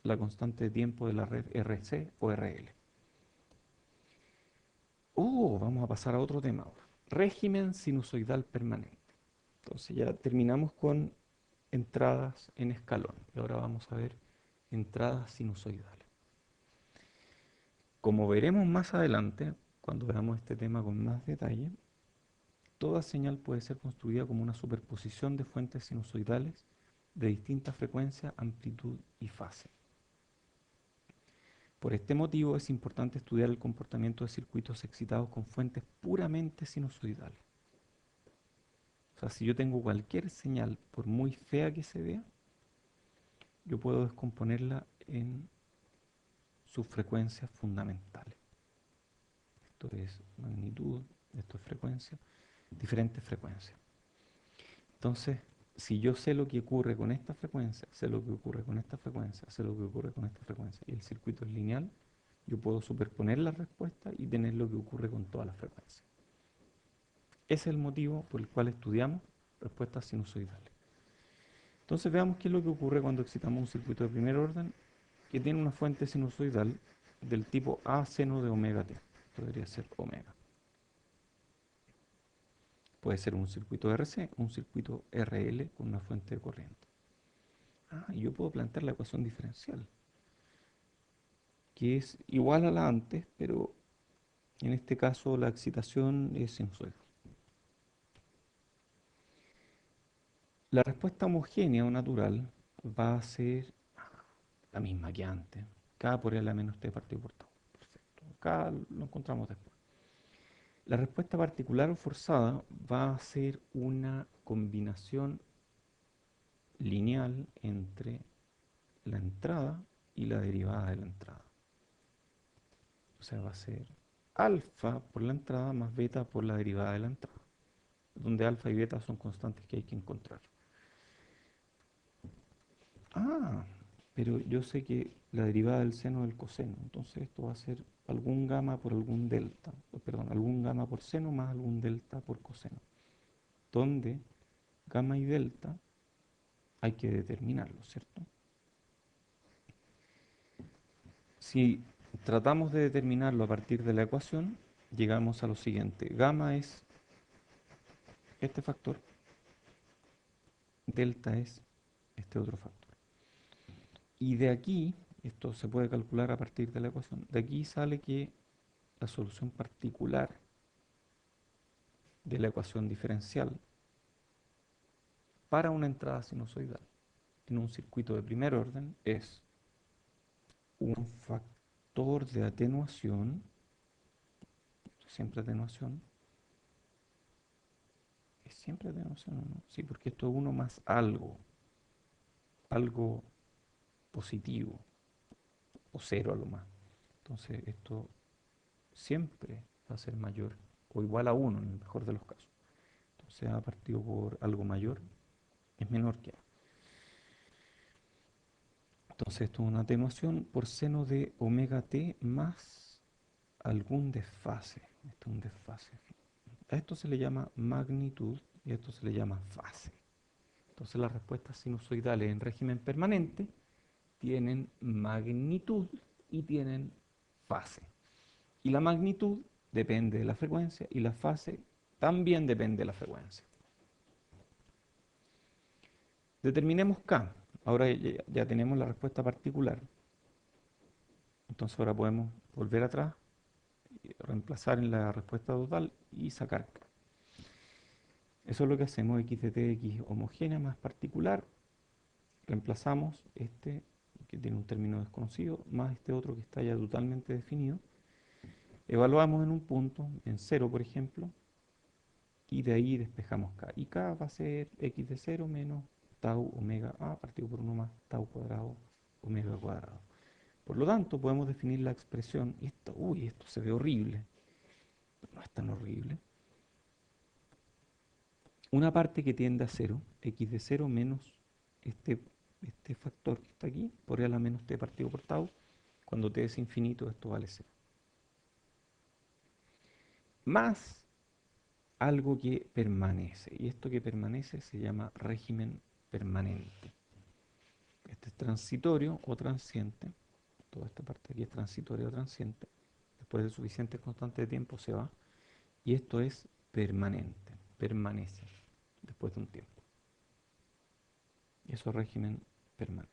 la constante de tiempo de la red RC o RL. Vamos a pasar a otro tema ahora. Régimen sinusoidal permanente. Entonces ya terminamos con entradas en escalón. Y ahora vamos a ver entradas sinusoidales. Como veremos más adelante, cuando veamos este tema con más detalle, toda señal puede ser construida como una superposición de fuentes sinusoidales de distinta frecuencia, amplitud y fase. Por este motivo es importante estudiar el comportamiento de circuitos excitados con fuentes puramente sinusoidales. O sea, si yo tengo cualquier señal, por muy fea que se vea, yo puedo descomponerla en sus frecuencias fundamentales. Esto es magnitud, esto es frecuencia, diferentes frecuencias. Entonces, si yo sé lo que ocurre con esta frecuencia, sé lo que ocurre con esta frecuencia, sé lo que ocurre con esta frecuencia, y el circuito es lineal, yo puedo superponer la respuesta y tener lo que ocurre con todas las frecuencias. Ese es el motivo por el cual estudiamos respuestas sinusoidales. Entonces veamos qué es lo que ocurre cuando excitamos un circuito de primer orden que tiene una fuente sinusoidal del tipo A seno de omega t. Podría ser omega. Puede ser un circuito RC, un circuito RL con una fuente de corriente. Y yo puedo plantear la ecuación diferencial, que es igual a la antes, pero en este caso la excitación es sinusoidal. La respuesta homogénea o natural va a ser la misma que antes. K por L menos T partido por tau. Perfecto. Acá lo encontramos después. La respuesta particular o forzada va a ser una combinación lineal entre la entrada y la derivada de la entrada. O sea, va a ser alfa por la entrada más beta por la derivada de la entrada, donde alfa y beta son constantes que hay que encontrar. Ah, pero yo sé que la derivada del seno del coseno, entonces esto va a ser algún gamma por algún delta, perdón, algún gamma por seno más algún delta por coseno, donde gamma y delta hay que determinarlo, ¿cierto? Si tratamos de determinarlo a partir de la ecuación, llegamos a lo siguiente. Gamma es este factor, delta es este otro factor. Y de aquí, esto se puede calcular a partir de la ecuación, de aquí sale que la solución particular de la ecuación diferencial para una entrada sinusoidal en un circuito de primer orden es un factor de atenuación, siempre atenuación, ¿es siempre atenuación o no? Sí, porque esto es 1 más algo, algo positivo, o 0 a lo más. Entonces esto siempre va a ser mayor o igual a 1 en el mejor de los casos. Entonces A partido por algo mayor es menor que A. Entonces esto es una atenuación por seno de omega t más algún desfase. Esto es un desfase. A esto se le llama magnitud y a esto se le llama fase. Entonces las respuestas sinusoidales en régimen permanente tienen magnitud y tienen fase. Y la magnitud depende de la frecuencia y la fase también depende de la frecuencia. Determinemos K. Ahora ya tenemos la respuesta particular. Entonces ahora podemos volver atrás, reemplazar en la respuesta total y sacar K. Eso es lo que hacemos, x de t, x homogénea más particular. Reemplazamos este, que tiene un término desconocido, más este otro que está ya totalmente definido. Evaluamos en un punto, en 0 por ejemplo, y de ahí despejamos K. Y K va a ser x de 0 menos tau omega A partido por 1 más tau cuadrado omega cuadrado. Por lo tanto, podemos definir la expresión, y esto, esto se ve horrible, pero no es tan horrible. Una parte que tiende a 0, x de 0 menos este factor que está aquí, por L a menos t partido por tau, cuando t es infinito, esto vale 0. Más algo que permanece, y esto que permanece se llama régimen permanente. Este es transitorio o transiente, toda esta parte aquí es transitoria o transiente, después de suficiente constante de tiempo se va, y esto es permanente, permanece después de un tiempo. Y eso es régimen permanente.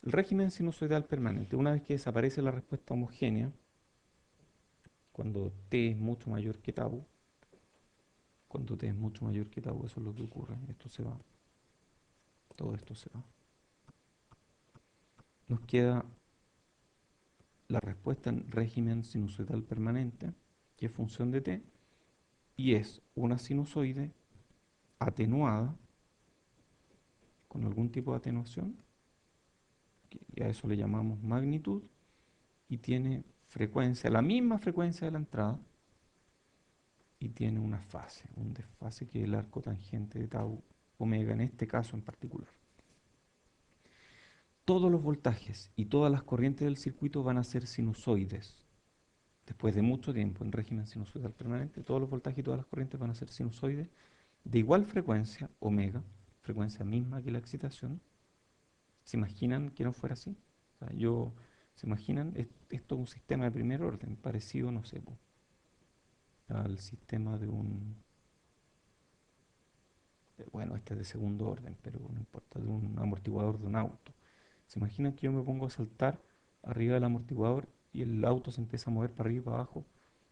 El régimen sinusoidal permanente, una vez que desaparece la respuesta homogénea, cuando t es mucho mayor que tau, cuando t es mucho mayor que tau, eso es lo que ocurre, esto se va, todo esto se va. Nos queda la respuesta en régimen sinusoidal permanente, que es función de t, y es una sinusoide atenuada, con algún tipo de atenuación, y a eso le llamamos magnitud, y tiene frecuencia, la misma frecuencia de la entrada, y tiene una fase, un desfase que es el arco tangente de tau omega, en este caso en particular. Todos los voltajes y todas las corrientes del circuito van a ser sinusoides. Después de mucho tiempo en régimen sinusoidal permanente, todos los voltajes y todas las corrientes van a ser sinusoides de igual frecuencia, omega, frecuencia misma que la excitación. ¿Se imaginan que no fuera así? O sea, ¿se imaginan? Esto es un sistema de primer orden, parecido, no sé, al sistema de bueno, este es de segundo orden, pero no importa, de un amortiguador de un auto. ¿Se imaginan que yo me pongo a saltar arriba del amortiguador y el auto se empieza a mover para arriba y para abajo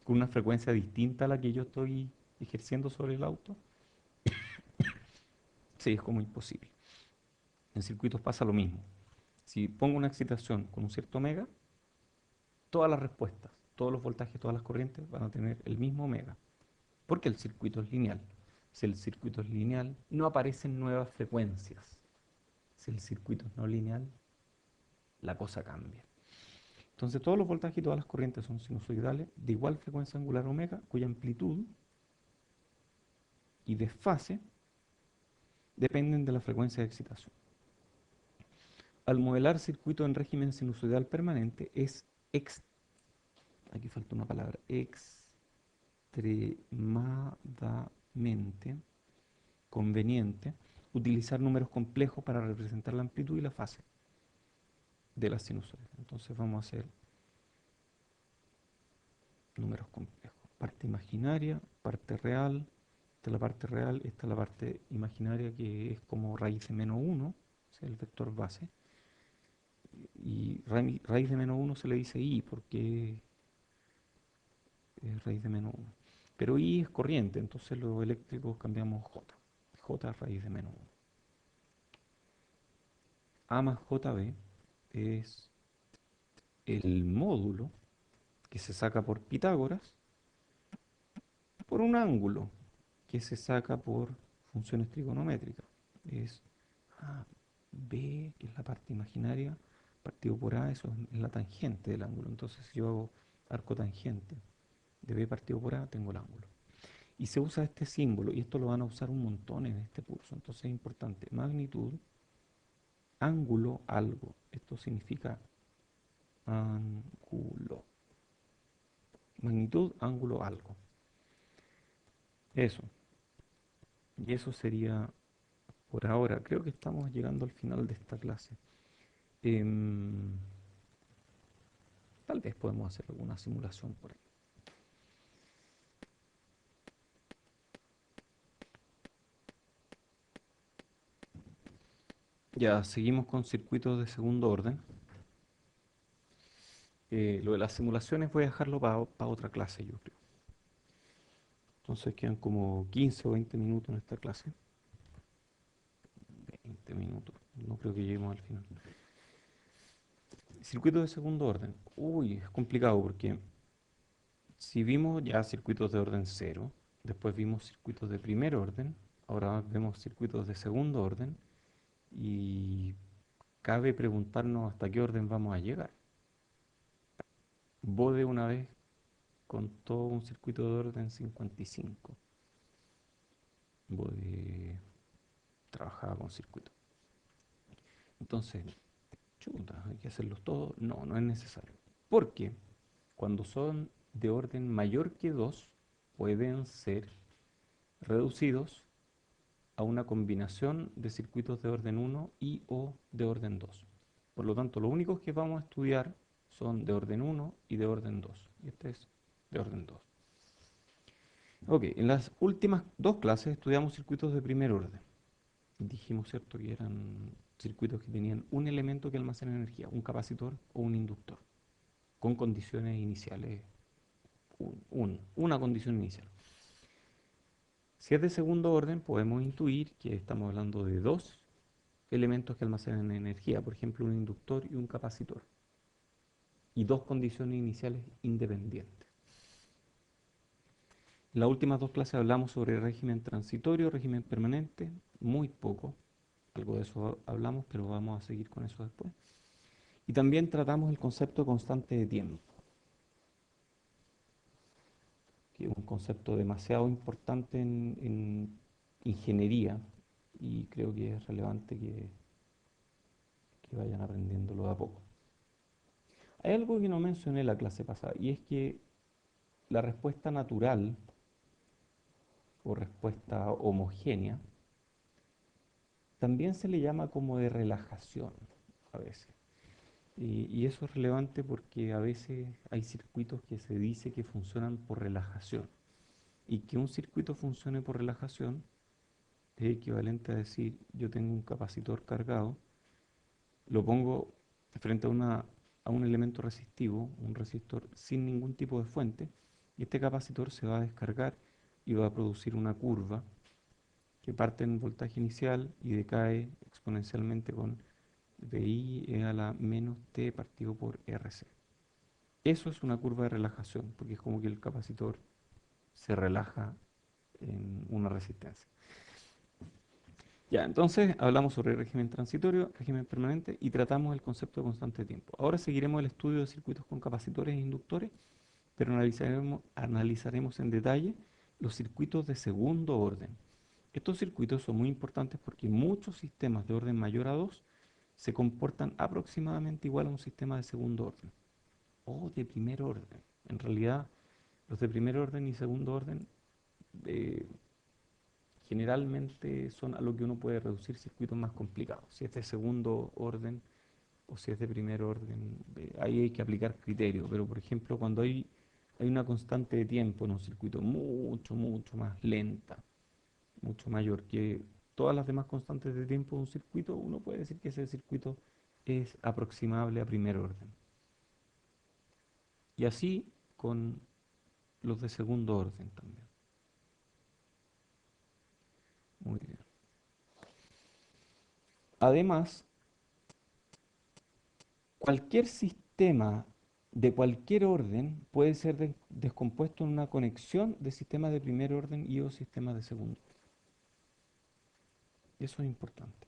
con una frecuencia distinta a la que yo estoy ejerciendo sobre el auto? Sí, es como imposible. En circuitos pasa lo mismo. Si pongo una excitación con un cierto omega, todas las respuestas, todos los voltajes, todas las corrientes van a tener el mismo omega, porque el circuito es lineal. Si el circuito es lineal, no aparecen nuevas frecuencias. Si el circuito es no lineal, la cosa cambia. Entonces todos los voltajes y todas las corrientes son sinusoidales de igual frecuencia angular omega, cuya amplitud y desfase dependen de la frecuencia de excitación. Al modelar circuito en régimen sinusoidal permanente es aquí falta una palabra, extremadamente conveniente utilizar números complejos para representar la amplitud y la fase de la sinusoide. Entonces vamos a hacer números complejos. Parte imaginaria, parte real. Esta es la parte real, esta es la parte imaginaria que es como raíz de menos 1, o sea, el vector base. Y raíz de menos 1 se le dice i porque es raíz de menos 1. Pero i es corriente, entonces los eléctricos cambiamos j. J es raíz de menos 1. A más jb es el módulo que se saca por Pitágoras por un ángulo que se saca por funciones trigonométricas. Es A, B, que es la parte imaginaria, partido por A, eso es la tangente del ángulo. Entonces, si yo hago arco tangente de B partido por A, tengo el ángulo. Y se usa este símbolo, y esto lo van a usar un montón en este curso. Entonces es importante. Magnitud, ángulo, algo. Esto significa ángulo. Magnitud, ángulo, algo. Eso. Y eso sería por ahora. Creo que estamos llegando al final de esta clase. Em, Tal vez podemos hacer alguna simulación por ahí. Ya, seguimos con circuitos de segundo orden. Lo de las simulaciones voy a dejarlo para otra clase, yo creo. Entonces quedan como 15 o 20 minutos en esta clase. 20 minutos. No creo que lleguemos al final. Circuitos de segundo orden. Uy, es complicado porque si vimos ya circuitos de orden cero, después vimos circuitos de primer orden, ahora vemos circuitos de segundo orden y cabe preguntarnos hasta qué orden vamos a llegar. Bode una vez contó un circuito de orden 55. Bode trabajaba con circuitos. Entonces, chuta, hay que hacerlos todos. No, no es necesario. Porque cuando son de orden mayor que 2, pueden ser reducidos a una combinación de circuitos de orden 1 y o de orden 2. Por lo tanto, los únicos que vamos a estudiar son de orden 1 y de orden 2. Y este es de orden 2. Ok, en las últimas dos clases estudiamos circuitos de primer orden. Dijimos, ¿cierto?, que eran circuitos que tenían un elemento que almacena energía, un capacitor o un inductor, con condiciones iniciales, una condición inicial. Si es de segundo orden, podemos intuir que estamos hablando de dos elementos que almacenan energía, por ejemplo, un inductor y un capacitor, y dos condiciones iniciales independientes. En las últimas dos clases hablamos sobre régimen transitorio, régimen permanente, muy poco, algo de eso hablamos, pero vamos a seguir con eso después. Y también tratamos el concepto constante de tiempo, que es un concepto demasiado importante en ingeniería y creo que es relevante que vayan aprendiéndolo de a poco. Hay algo que no mencioné en la clase pasada y es que la respuesta natural o respuesta homogénea también se le llama como de relajación a veces. Y eso es relevante porque a veces hay circuitos que se dice que funcionan por relajación. Y que un circuito funcione por relajación es equivalente a decir, yo tengo un capacitor cargado, lo pongo frente a un elemento resistivo, un resistor sin ningún tipo de fuente, y este capacitor se va a descargar y va a producir una curva que parte en voltaje inicial y decae exponencialmente con VI e a la menos T partido por RC. Eso es una curva de relajación, porque es como que el capacitor se relaja en una resistencia. Ya, entonces hablamos sobre régimen transitorio, régimen permanente y tratamos el concepto de constante de tiempo. Ahora seguiremos el estudio de circuitos con capacitores e inductores, pero analizaremos en detalle los circuitos de segundo orden. Estos circuitos son muy importantes porque muchos sistemas de orden mayor a 2 se comportan aproximadamente igual a un sistema de segundo orden o de primer orden. En realidad, los de primer orden y segundo orden eh, generalmente son a lo que uno puede reducir circuitos más complicados. Si es de segundo orden o si es de primer orden, ahí hay que aplicar criterios. Pero, por ejemplo, cuando hay una constante de tiempo en un circuito mucho más lenta, mucho mayor que todas las demás constantes de tiempo de un circuito, uno puede decir que ese circuito es aproximable a primer orden. Y así con los de segundo orden también. Muy bien. Además, cualquier sistema de cualquier orden puede ser descompuesto en una conexión de sistemas de primer orden y o sistemas de segundo. Y eso es importante.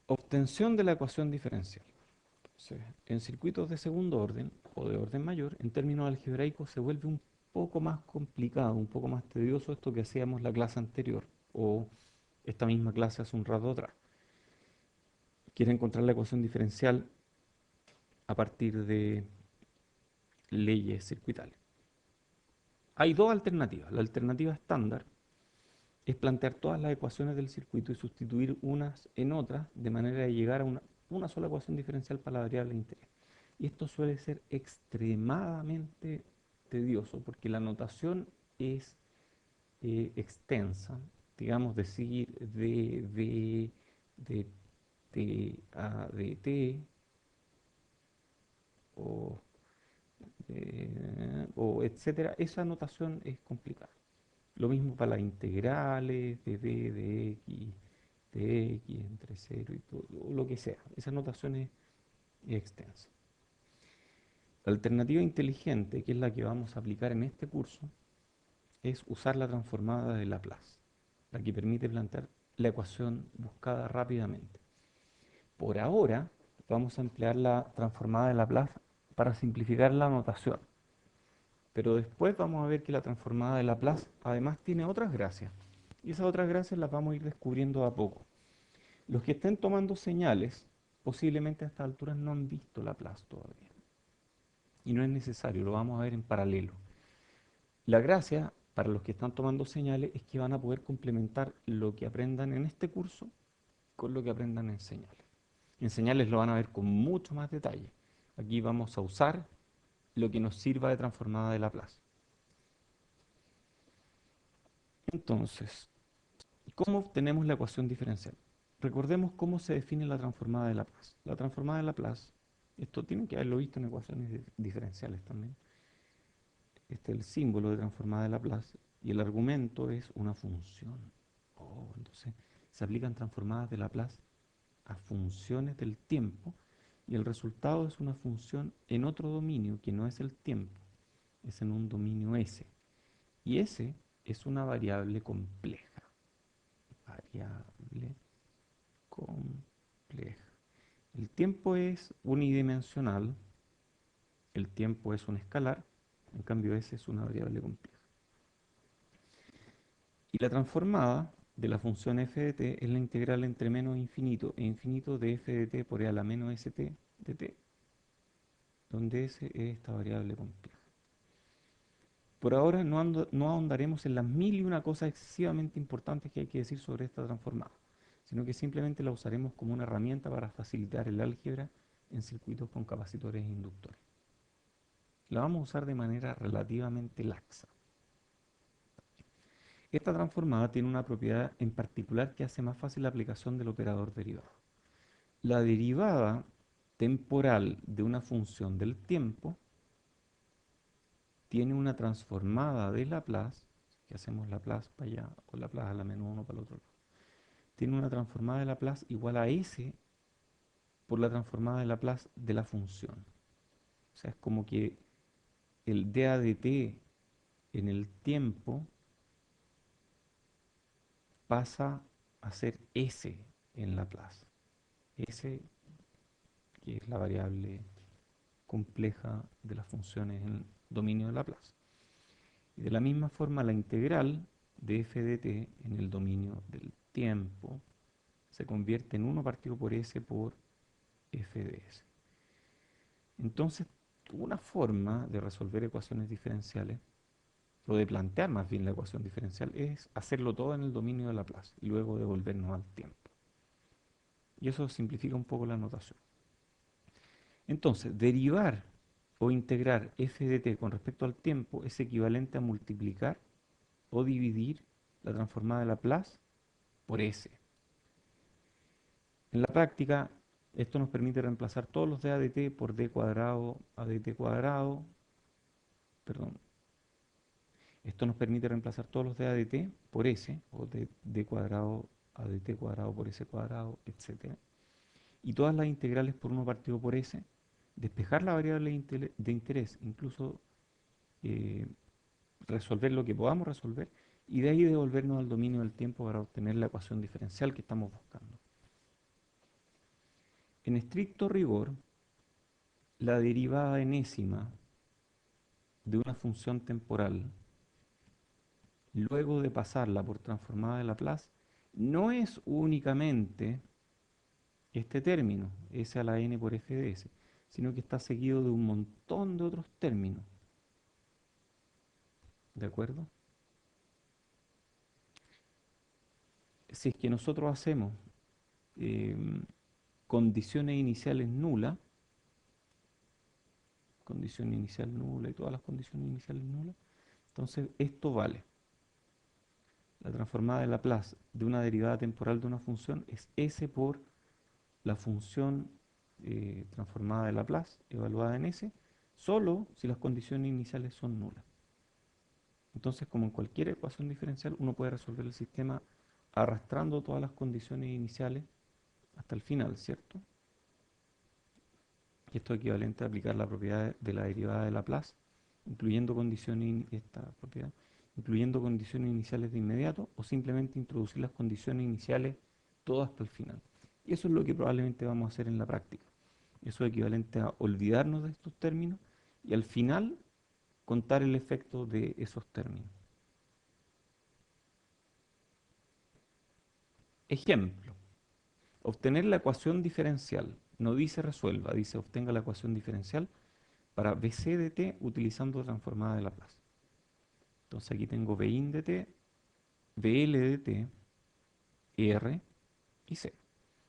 Obtención de la ecuación diferencial. Entonces, en circuitos de segundo orden o de orden mayor, en términos algebraicos se vuelve un poco más complicado, un poco más tedioso esto que hacíamos la clase anterior o esta misma clase hace un rato atrás. Quiere encontrar la ecuación diferencial a partir de leyes circuitales. Hay dos alternativas. La alternativa estándar es plantear todas las ecuaciones del circuito y sustituir unas en otras de manera de llegar a una sola ecuación diferencial para la variable de interés. Y esto suele ser extremadamente tedioso porque la notación es extensa, digamos decir de T a de T o, o etcétera, esa notación es complicada. Lo mismo para las integrales de d, de x entre 0 y todo, lo que sea. Esa notación es extensa. La alternativa inteligente, que es la que vamos a aplicar en este curso, es usar la transformada de Laplace, la que permite plantear la ecuación buscada rápidamente. Por ahora, vamos a emplear la transformada de Laplace para simplificar la notación. Pero después vamos a ver que la transformada de Laplace además tiene otras gracias. Y esas otras gracias las vamos a ir descubriendo a poco. Los que estén tomando señales, posiblemente a estas alturas no han visto Laplace todavía. Y no es necesario, lo vamos a ver en paralelo. La gracia para los que están tomando señales es que van a poder complementar lo que aprendan en este curso con lo que aprendan en señales. En señales lo van a ver con mucho más detalle. Aquí vamos a usar lo que nos sirva de transformada de Laplace. Entonces, ¿cómo obtenemos la ecuación diferencial? Recordemos cómo se define la transformada de Laplace. La transformada de Laplace, esto tienen que haberlo visto en ecuaciones diferenciales también. Este es el símbolo de transformada de Laplace y el argumento es una función. Oh, entonces se aplican transformadas de Laplace a funciones del tiempo y el resultado es una función en otro dominio que no es el tiempo, es en un dominio S. Y S es una variable compleja. Variable compleja. El tiempo es unidimensional, el tiempo es un escalar, en cambio S es una variable compleja. Y la transformada de la función f de t es la integral entre menos infinito e infinito de f de t por e a la menos st de t, donde S es esta variable compleja. Por ahora no ahondaremos en las mil y una cosas excesivamente importantes que hay que decir sobre esta transformada, sino que simplemente la usaremos como una herramienta para facilitar el álgebra en circuitos con capacitores e inductores. La vamos a usar de manera relativamente laxa. Esta transformada tiene una propiedad en particular que hace más fácil la aplicación del operador derivado. La derivada temporal de una función del tiempo tiene una transformada de Laplace, que hacemos Laplace para allá o Laplace a la menos 1 para el otro lado, tiene una transformada de Laplace igual a S por la transformada de Laplace de la función. O sea, es como que el dA de t en el tiempo pasa a ser S en Laplace. S, que es la variable compleja de las funciones en el dominio de Laplace. Y de la misma forma, la integral de f de t en el dominio del tiempo se convierte en 1 partido por s por f de s. Entonces, una forma de resolver ecuaciones diferenciales, o de plantear más bien la ecuación diferencial, es hacerlo todo en el dominio de Laplace y luego devolvernos al tiempo. Y eso simplifica un poco la notación. Entonces, derivar o integrar f de t con respecto al tiempo es equivalente a multiplicar o dividir la transformada de Laplace por s. En la práctica, esto nos permite reemplazar todos los dA de t por d cuadrado a dt cuadrado, perdón, esto nos permite reemplazar todos los dA de t por s, o de d cuadrado a dt cuadrado por s cuadrado, etc. Y todas las integrales por 1 partido por s, despejar la variable de interés, incluso eh, resolver lo que podamos resolver, y de ahí devolvernos al dominio del tiempo para obtener la ecuación diferencial que estamos buscando. En estricto rigor, la derivada enésima de una función temporal, luego de pasarla por transformada de Laplace, no es únicamente este término, s a la n por f de s, sino que está seguido de un montón de otros términos. ¿De acuerdo? Si es que nosotros hacemos em, condiciones iniciales nulas, condición inicial nula y todas las condiciones iniciales nulas, entonces esto vale. La transformada de Laplace de una derivada temporal de una función es s por la función transformada de Laplace evaluada en s, solo si las condiciones iniciales son nulas. Entonces, como en cualquier ecuación diferencial, uno puede resolver el sistema arrastrando todas las condiciones iniciales hasta el final, ¿cierto? Y esto es equivalente a aplicar la propiedad de la derivada de Laplace, incluyendo condiciones, esta propiedad, incluyendo condiciones iniciales de inmediato, o simplemente introducir las condiciones iniciales todas hasta el final. Y eso es lo que probablemente vamos a hacer en la práctica. Eso es equivalente a olvidarnos de estos términos y al final contar el efecto de esos términos. Ejemplo, obtener la ecuación diferencial. No dice resuelva, dice obtenga la ecuación diferencial para BC de t utilizando transformada de Laplace. Entonces aquí tengo Bin de t, Bl de t, R y C.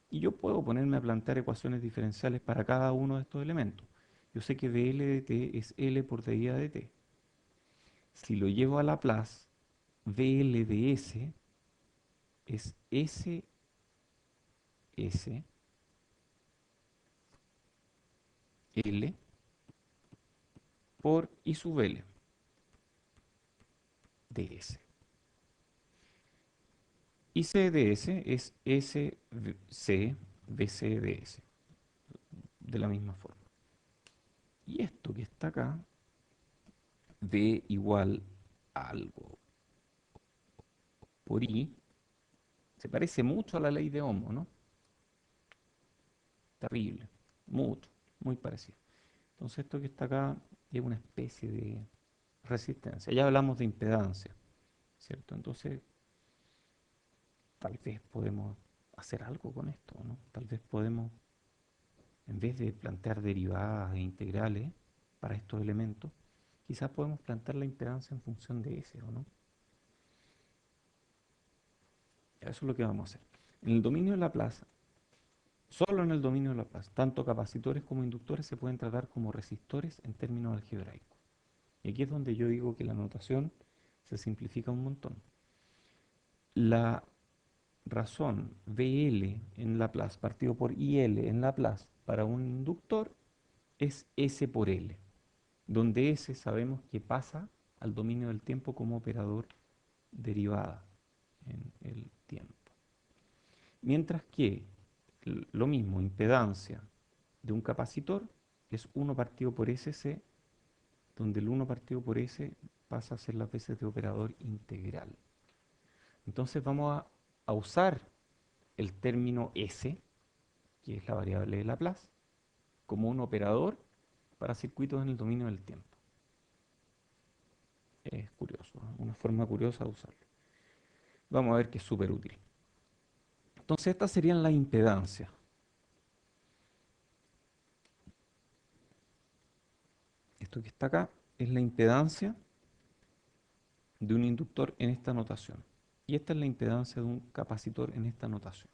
Y yo puedo ponerme a plantear ecuaciones diferenciales para cada uno de estos elementos. Yo sé que Bl de t es L por dIA de t. Si lo llevo a Laplace, VL de S es SS L por I sub L de S. Y C de S es SC BC de S, de la misma forma. Y esto que está acá, V igual a algo por I, se parece mucho a la ley de Ohm, ¿no? Terrible, mucho, muy parecido. Entonces esto que está acá es una especie de resistencia. Ya hablamos de impedancia, ¿cierto? Entonces tal vez podemos hacer algo con esto, ¿no? Tal vez podemos, en vez de plantear derivadas e integrales para estos elementos, quizás podemos plantear la impedancia en función de S, ¿o no? Eso es lo que vamos a hacer. En el dominio de Laplace, solo en el dominio de Laplace, tanto capacitores como inductores se pueden tratar como resistores en términos algebraicos. Y aquí es donde yo digo que la notación se simplifica un montón. La razón VL en Laplace partido por IL en Laplace para un inductor es S por L, donde S sabemos que pasa al dominio del tiempo como operador derivada en el tiempo. Mientras que lo mismo, impedancia de un capacitor es 1 partido por SC, donde el 1 partido por S pasa a ser las veces de operador integral. Entonces vamos a usar el término S, que es la variable de Laplace, como un operador para circuitos en el dominio del tiempo. Es curioso, ¿no? Una forma curiosa de usarlo. Vamos a ver que es súper útil. Entonces estas serían las impedancias. Esto que está acá es la impedancia de un inductor en esta notación. Y esta es la impedancia de un capacitor en esta notación.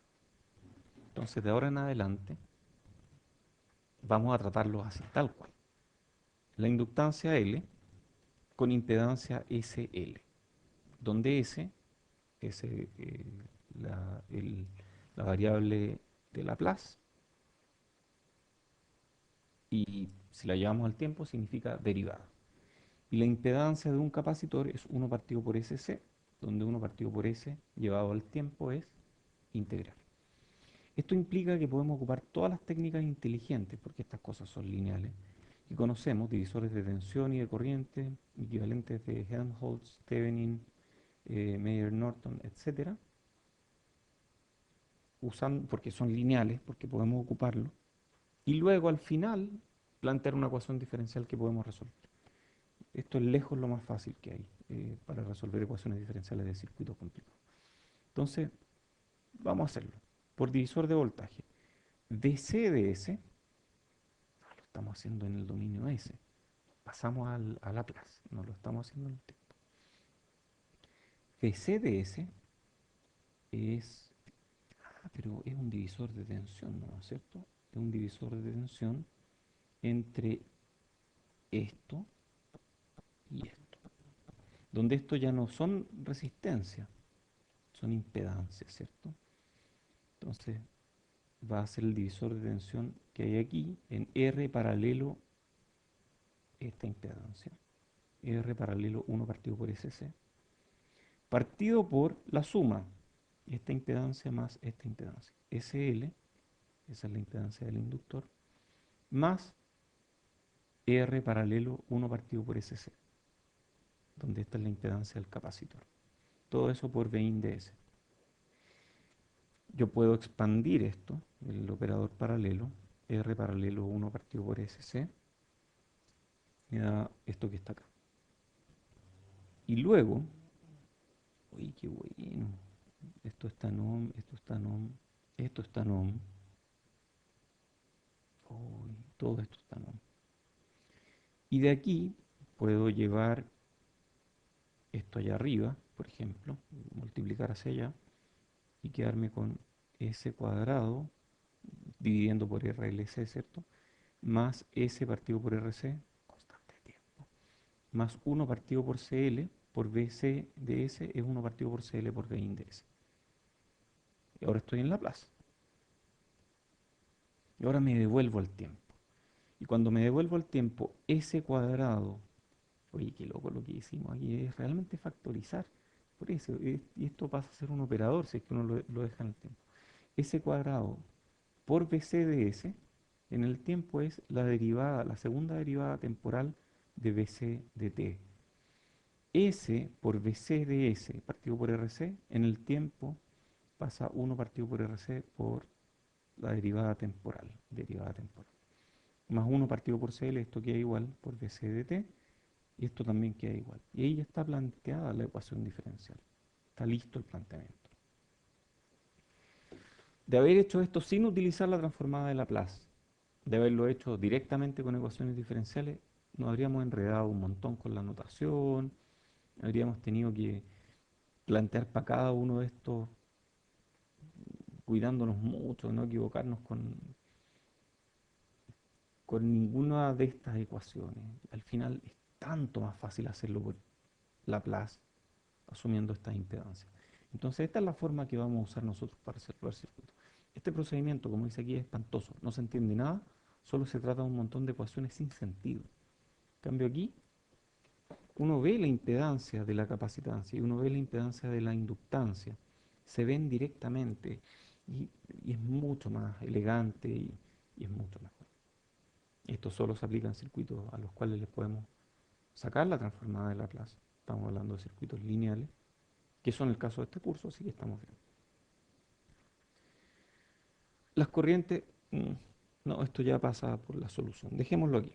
Entonces de ahora en adelante vamos a tratarlos así, tal cual. La inductancia L con impedancia SL, donde S es la variable de Laplace y si la llevamos al tiempo significa derivada. Y la impedancia de un capacitor es 1 partido por SC, donde 1 partido por S llevado al tiempo es integral. Esto implica que podemos ocupar todas las técnicas inteligentes, porque estas cosas son lineales, y conocemos, divisores de tensión y de corriente, equivalentes de Helmholtz, Thevenin, Mayer-Norton, etcétera, usando, porque son lineales, porque podemos ocuparlo, y luego al final plantear una ecuación diferencial que podemos resolver. Esto es lejos lo más fácil que hay para resolver ecuaciones diferenciales de circuitos complicados. Entonces, vamos a hacerlo. Por divisor de voltaje, DC de S, lo estamos haciendo en el dominio S. Pasamos a Laplace, no lo estamos haciendo en el tiempo. DC de S es, pero es un divisor de tensión, ¿no es cierto? Es un divisor de tensión entre esto y esto, donde esto ya no son resistencias, son impedancias, ¿cierto? Entonces va a ser el divisor de tensión que hay aquí en R paralelo esta impedancia, R paralelo 1 partido por SC, partido por la suma, esta impedancia más esta impedancia, SL, esa es la impedancia del inductor, más R paralelo 1 partido por SC, donde esta es la impedancia del capacitor. Todo eso por Vin de S. Yo puedo expandir esto, el operador paralelo, R paralelo 1 partido por SC, me da esto que está acá. Y luego, uy, qué bueno, esto está en ohm, esto está en ohm, esto está en ohm, uy, todo esto está en ohm. Y de aquí puedo llevar esto allá arriba, por ejemplo, multiplicar hacia allá y quedarme con S cuadrado dividiendo por RLC, ¿cierto? Más S partido por RC, constante de tiempo, más 1 partido por CL, por BC de S es 1 partido por CL por D de S. Y ahora estoy en Laplace. Y ahora me devuelvo al tiempo. Y cuando me devuelvo al tiempo, S cuadrado, oye, qué loco lo que hicimos aquí, es realmente factorizar. Por eso, y esto pasa a ser un operador si es que uno lo deja en el tiempo. S cuadrado por BC de S en el tiempo es la derivada, la segunda derivada temporal de BC de t. S por BC de S partido por RC en el tiempo pasa 1 partido por RC por la derivada temporal. Más 1 partido por CL, esto queda igual por BC de t, y esto también queda igual. Y ahí ya está planteada la ecuación diferencial. Está listo el planteamiento. De haber hecho esto sin utilizar la transformada de Laplace, de haberlo hecho directamente con ecuaciones diferenciales, nos habríamos enredado un montón con la notación, habríamos tenido que plantear para cada uno de estos, cuidándonos mucho, no equivocarnos con ninguna de estas ecuaciones. Al final es tanto más fácil hacerlo por Laplace, asumiendo estas impedancias. Entonces esta es la forma que vamos a usar nosotros para resolver circuitos. Este procedimiento, como dice aquí, es espantoso, no se entiende nada, solo se trata de un montón de ecuaciones sin sentido. En cambio aquí, uno ve la impedancia de la capacitancia y uno ve la impedancia de la inductancia, se ven directamente y, y es mucho más elegante y es mucho mejor. Esto solo se aplica en circuitos a los cuales les podemos sacar la transformada de Laplace. Estamos hablando de circuitos lineales, que son el caso de este curso, así que estamos bien. Las corrientes, no, esto ya pasa por la solución. Dejémoslo aquí.